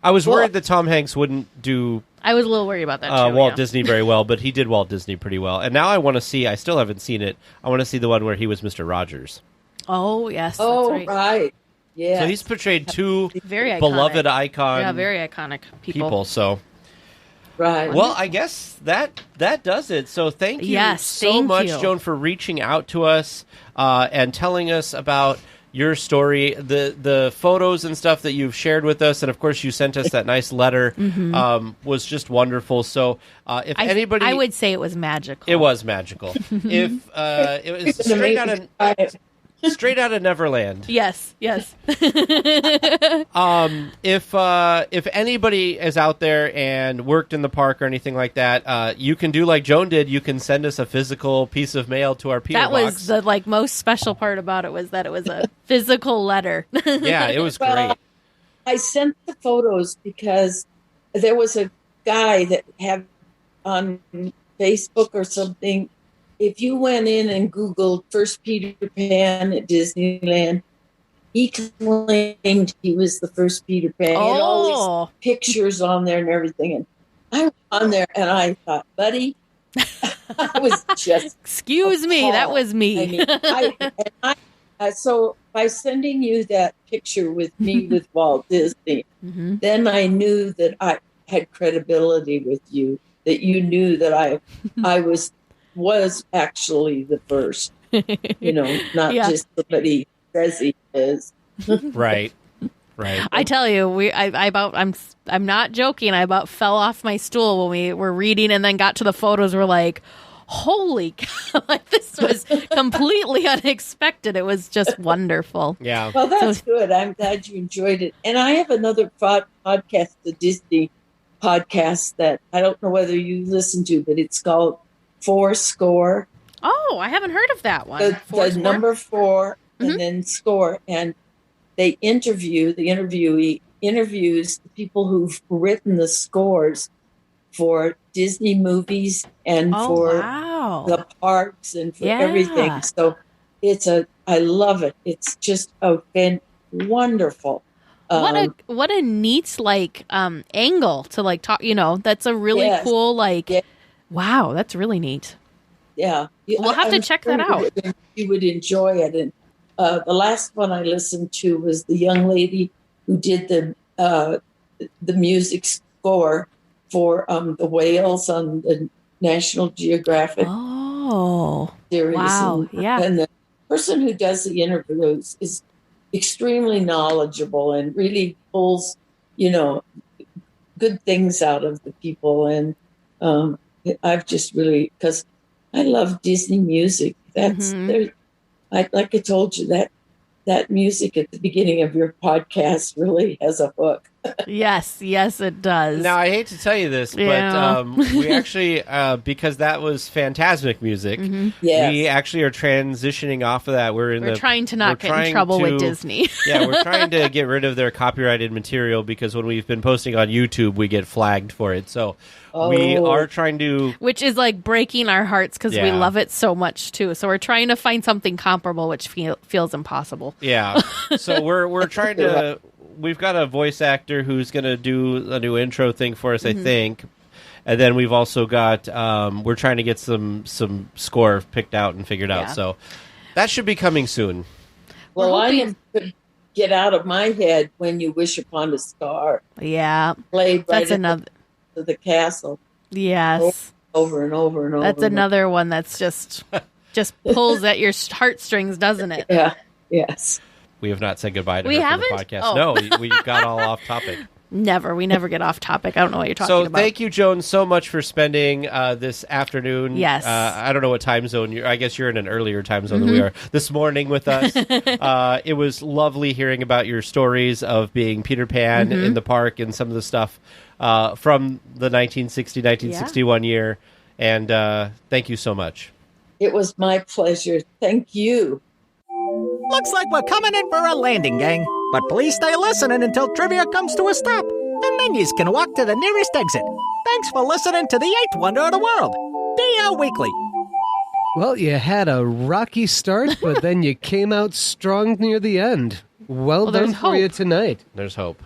I was worried that Tom Hanks wouldn't do. I was a little worried about that too. Walt Disney very well, but he did Walt Disney pretty well. And now I want to see. I still haven't seen it. I want to see the one where he was Mr. Rogers. Oh, yes. That's right. Yeah. So he's portrayed two very beloved icon very iconic people. So, right. Well, I guess that does it. So thank you so much, Joan, for reaching out to us and telling us about your story, the photos and stuff that you've shared with us, and of course you sent us that nice letter. Was just wonderful. So if anybody, I would say it was magical. It was magical. If it was straight out of Neverland. Yes. If anybody is out there and worked in the park or anything like that, you can do like Joan did. You can send us a physical piece of mail to our P.O. box. That was the most special part about it, was that it was a physical letter. Yeah, it was great. I sent the photos because there was a guy that had on Facebook or something. If you went in and Googled First Peter Pan at Disneyland, he claimed he was the first Peter Pan. He had all these pictures on there and everything. And I went on there and I thought, buddy, I was just excuse me, that was me. So by sending you that picture with me with Walt Disney, then I knew that I had credibility with you, that you knew that I was actually the first, not just somebody says he is. Right. I tell you, I'm not joking. I about fell off my stool when we were reading and then got to the photos. We're like, holy cow, this was completely unexpected. It was just wonderful. Yeah. Well, that's good. I'm glad you enjoyed it. And I have another podcast, the Disney podcast, that I don't know whether you listen to, but it's called Fourscore. Oh, I haven't heard of that one. The number 4 and then score. And the interviewee interviews the people who've written the scores for Disney movies and for the parks and for everything. So I love it. It's just wonderful. What a neat angle to talk. That's a really cool wow, that's really neat. Yeah, we'll have to check that out. You would enjoy it. And the last one I listened to was the young lady who did the music score for the whales on the National Geographic series. Wow! And the person who does the interviews is extremely knowledgeable and really pulls, good things out of the people. And I've just really, because I love Disney music. That's like I told you, that music at the beginning of your podcast really has a hook. Yes, it does. Now, I hate to tell you this, but we actually, because that was Fantasmic music, we actually are transitioning off of that. We're trying to not get in trouble with Disney. Yeah, we're trying to get rid of their copyrighted material, because when we've been posting on YouTube, we get flagged for it. So we are trying to... Which is breaking our hearts, because we love it so much, too. So we're trying to find something comparable, which feels impossible. Yeah. So we're trying to... We've got a voice actor who's going to do a new intro thing for us, I think. And then we've also got, we're trying to get some score picked out and figured out. So that should be coming soon. Well, I get out of my head When You Wish Upon a Star. Yeah. Played right That's another. to the castle. Yes. Over and over and over. That's another one that's just pulls at your heartstrings, doesn't it? Yeah. Yes. We have not said goodbye to We her haven't? for the podcast. Oh. No, we got all off topic. Never. We never get off topic. I don't know what you're talking So about. thank you, Joan, so much for spending this afternoon. Yes. I don't know what time zone I guess you're in an earlier time zone than we are this morning with us. It was lovely hearing about your stories of being Peter Pan in the park and some of the stuff from the 1960-1961 year. And thank you so much. It was my pleasure. Thank you. Looks like we're coming in for a landing, gang. But please stay listening until trivia comes to a stop. And then you can walk to the nearest exit. Thanks for listening to the 8th wonder of the world, DL Weekly. Well, you had a rocky start, but then you came out strong near the end. Well done there's for you hope. tonight. There's hope.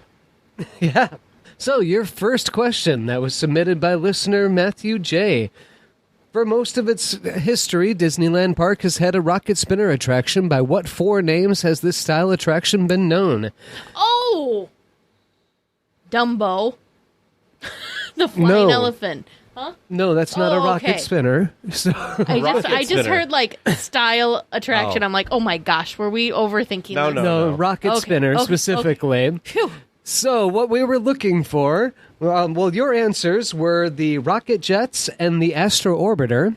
Yeah. So, your first question that was submitted by listener Matthew J. For most of its history, Disneyland Park has had a rocket spinner attraction. By what 4 names has this style attraction been known? Oh! Dumbo. The flying elephant. Huh? No, that's not a rocket okay. spinner. So, I just spinner. heard like style attraction. Oh. I'm like, oh my gosh, were we overthinking No, this? no, rocket Okay, spinner okay, specifically. Phew. So, what we were looking for, well, your answers were the rocket jets and the Astro Orbiter.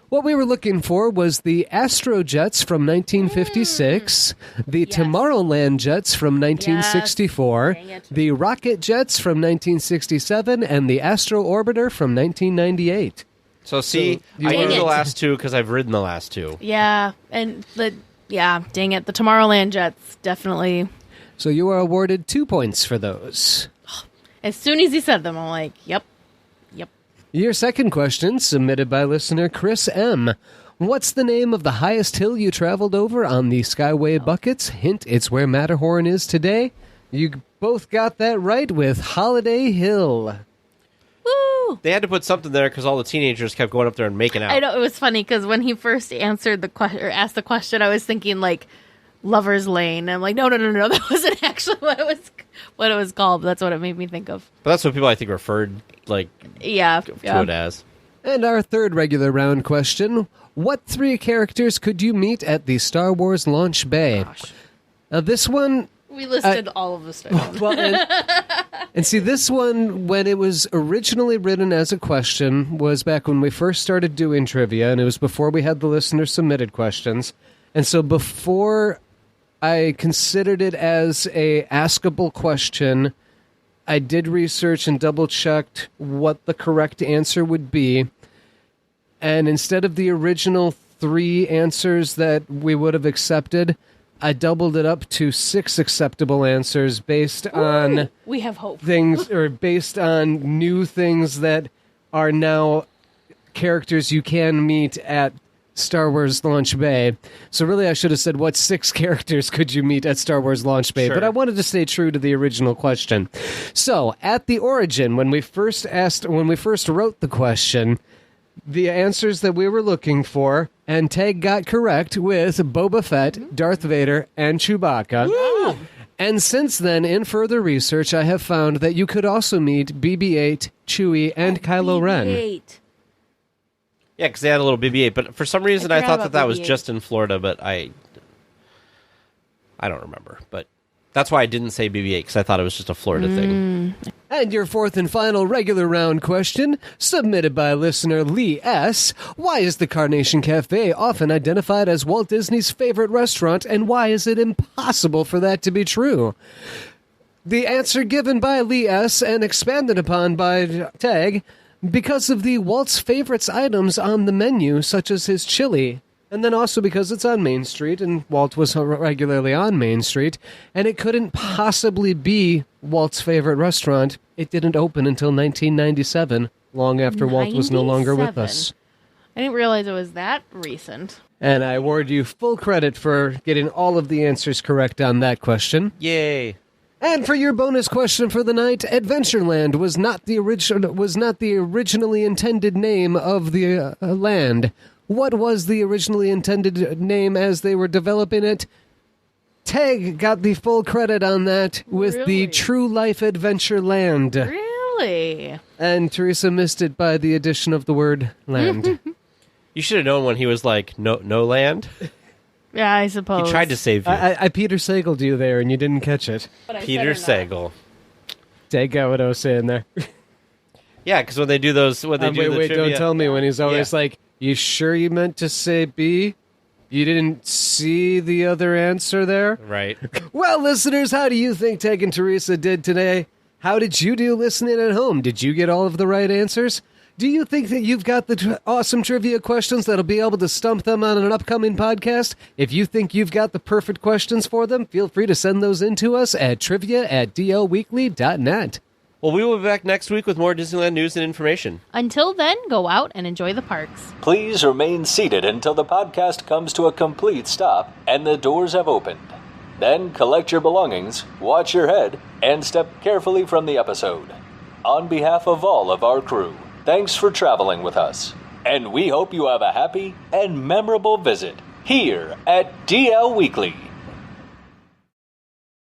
What we were looking for was the Astro Jets from 1956, the Yes. Tomorrowland Jets from 1964, Dang it. the Rocket Jets from 1967, and the Astro Orbiter from 1998. So see, you I were- knew the Dang it. last 2 because I've ridden the last 2. Yeah, and dang it. The Tomorrowland Jets, definitely. So you are awarded 2 points for those. As soon as he said them, I'm like, yep. Your second question, submitted by listener Chris M. What's the name of the highest hill you traveled over on the Skyway Buckets? Hint, it's where Matterhorn is today. You both got that right with Holiday Hill. Woo! They had to put something there because all the teenagers kept going up there and making out. I know, it was funny because when he first answered the question or asked the question, I was thinking like Lover's Lane. I'm like, no, that wasn't actually what it was called. But that's what it made me think of. But that's what people I think referred to it as. And our third regular round question, what 3 characters could you meet at the Star Wars launch bay? Gosh. Now this one, We listed all of the stuff. well, and see, this one, when it was originally written as a question, was back when we first started doing trivia, and it was before we had the listener submitted questions. And so before I considered it as a askable question, I did research and double-checked what the correct answer would be. And instead of the original 3 answers that we would have accepted, I doubled it up to 6 acceptable answers based on We have hope. things, or based on new things that are now characters you can meet at Star Wars Launch Bay. So really I should have said, what 6 characters could you meet at Star Wars Launch Bay? Sure. But I wanted to stay true to the original question. So, at the origin, when we first wrote the question, the answers that we were looking for, and Tag got correct with Boba Fett, Darth Vader, and Chewbacca. Woo! And since then, in further research, I have found that you could also meet BB-8, Chewie, and Kylo Ren. BB-8. Yeah, because they had a little BB-8, but for some reason I forgot thought about that was BB-8. just in Florida, but I don't remember. But that's why I didn't say BB-8, because I thought it was just a Florida thing. And your fourth and final regular round question, submitted by listener Lee S. Why is the Carnation Cafe often identified as Walt Disney's favorite restaurant, and why is it impossible for that to be true? The answer given by Lee S. and expanded upon by Tag, because of the Walt's favorites items on the menu, such as his chili. And then also because it's on Main Street, and Walt was regularly on Main Street, and it couldn't possibly be Walt's favorite restaurant. It didn't open until 1997, long after Walt was no longer with 97. us. I didn't realize it was that recent. And I award you full credit for getting all of the answers correct on that question. Yay. And for your bonus question for the night, Adventureland was not the originally intended name of the land. What was the originally intended name as they were developing it? Tag got the full credit on that with Really? the True Life Adventure Land. Really? And Teresa missed it by the addition of the word land. You should have known when he was like, no land. Yeah, I suppose. He tried to save you. I Peter Sagaled you there and you didn't catch it. But I Peter said Sagal. Tag got what I was saying there. Yeah, because when they do those, when they do the wait, trivia, don't tell me when he's always Yeah. like, you sure you meant to say B? You didn't see the other answer there? Right. Well, listeners, how do you think Tag and Teresa did today? How did you do listening at home? Did you get all of the right answers? Do you think that you've got the awesome trivia questions that'll be able to stump them on an upcoming podcast? If you think you've got the perfect questions for them, feel free to send those in to us at trivia@dlweekly.net. Well, we will be back next week with more Disneyland news and information. Until then, go out and enjoy the parks. Please remain seated until the podcast comes to a complete stop and the doors have opened. Then collect your belongings, watch your head, and step carefully from the episode. On behalf of all of our crew, thanks for traveling with us. And we hope you have a happy and memorable visit here at DL Weekly.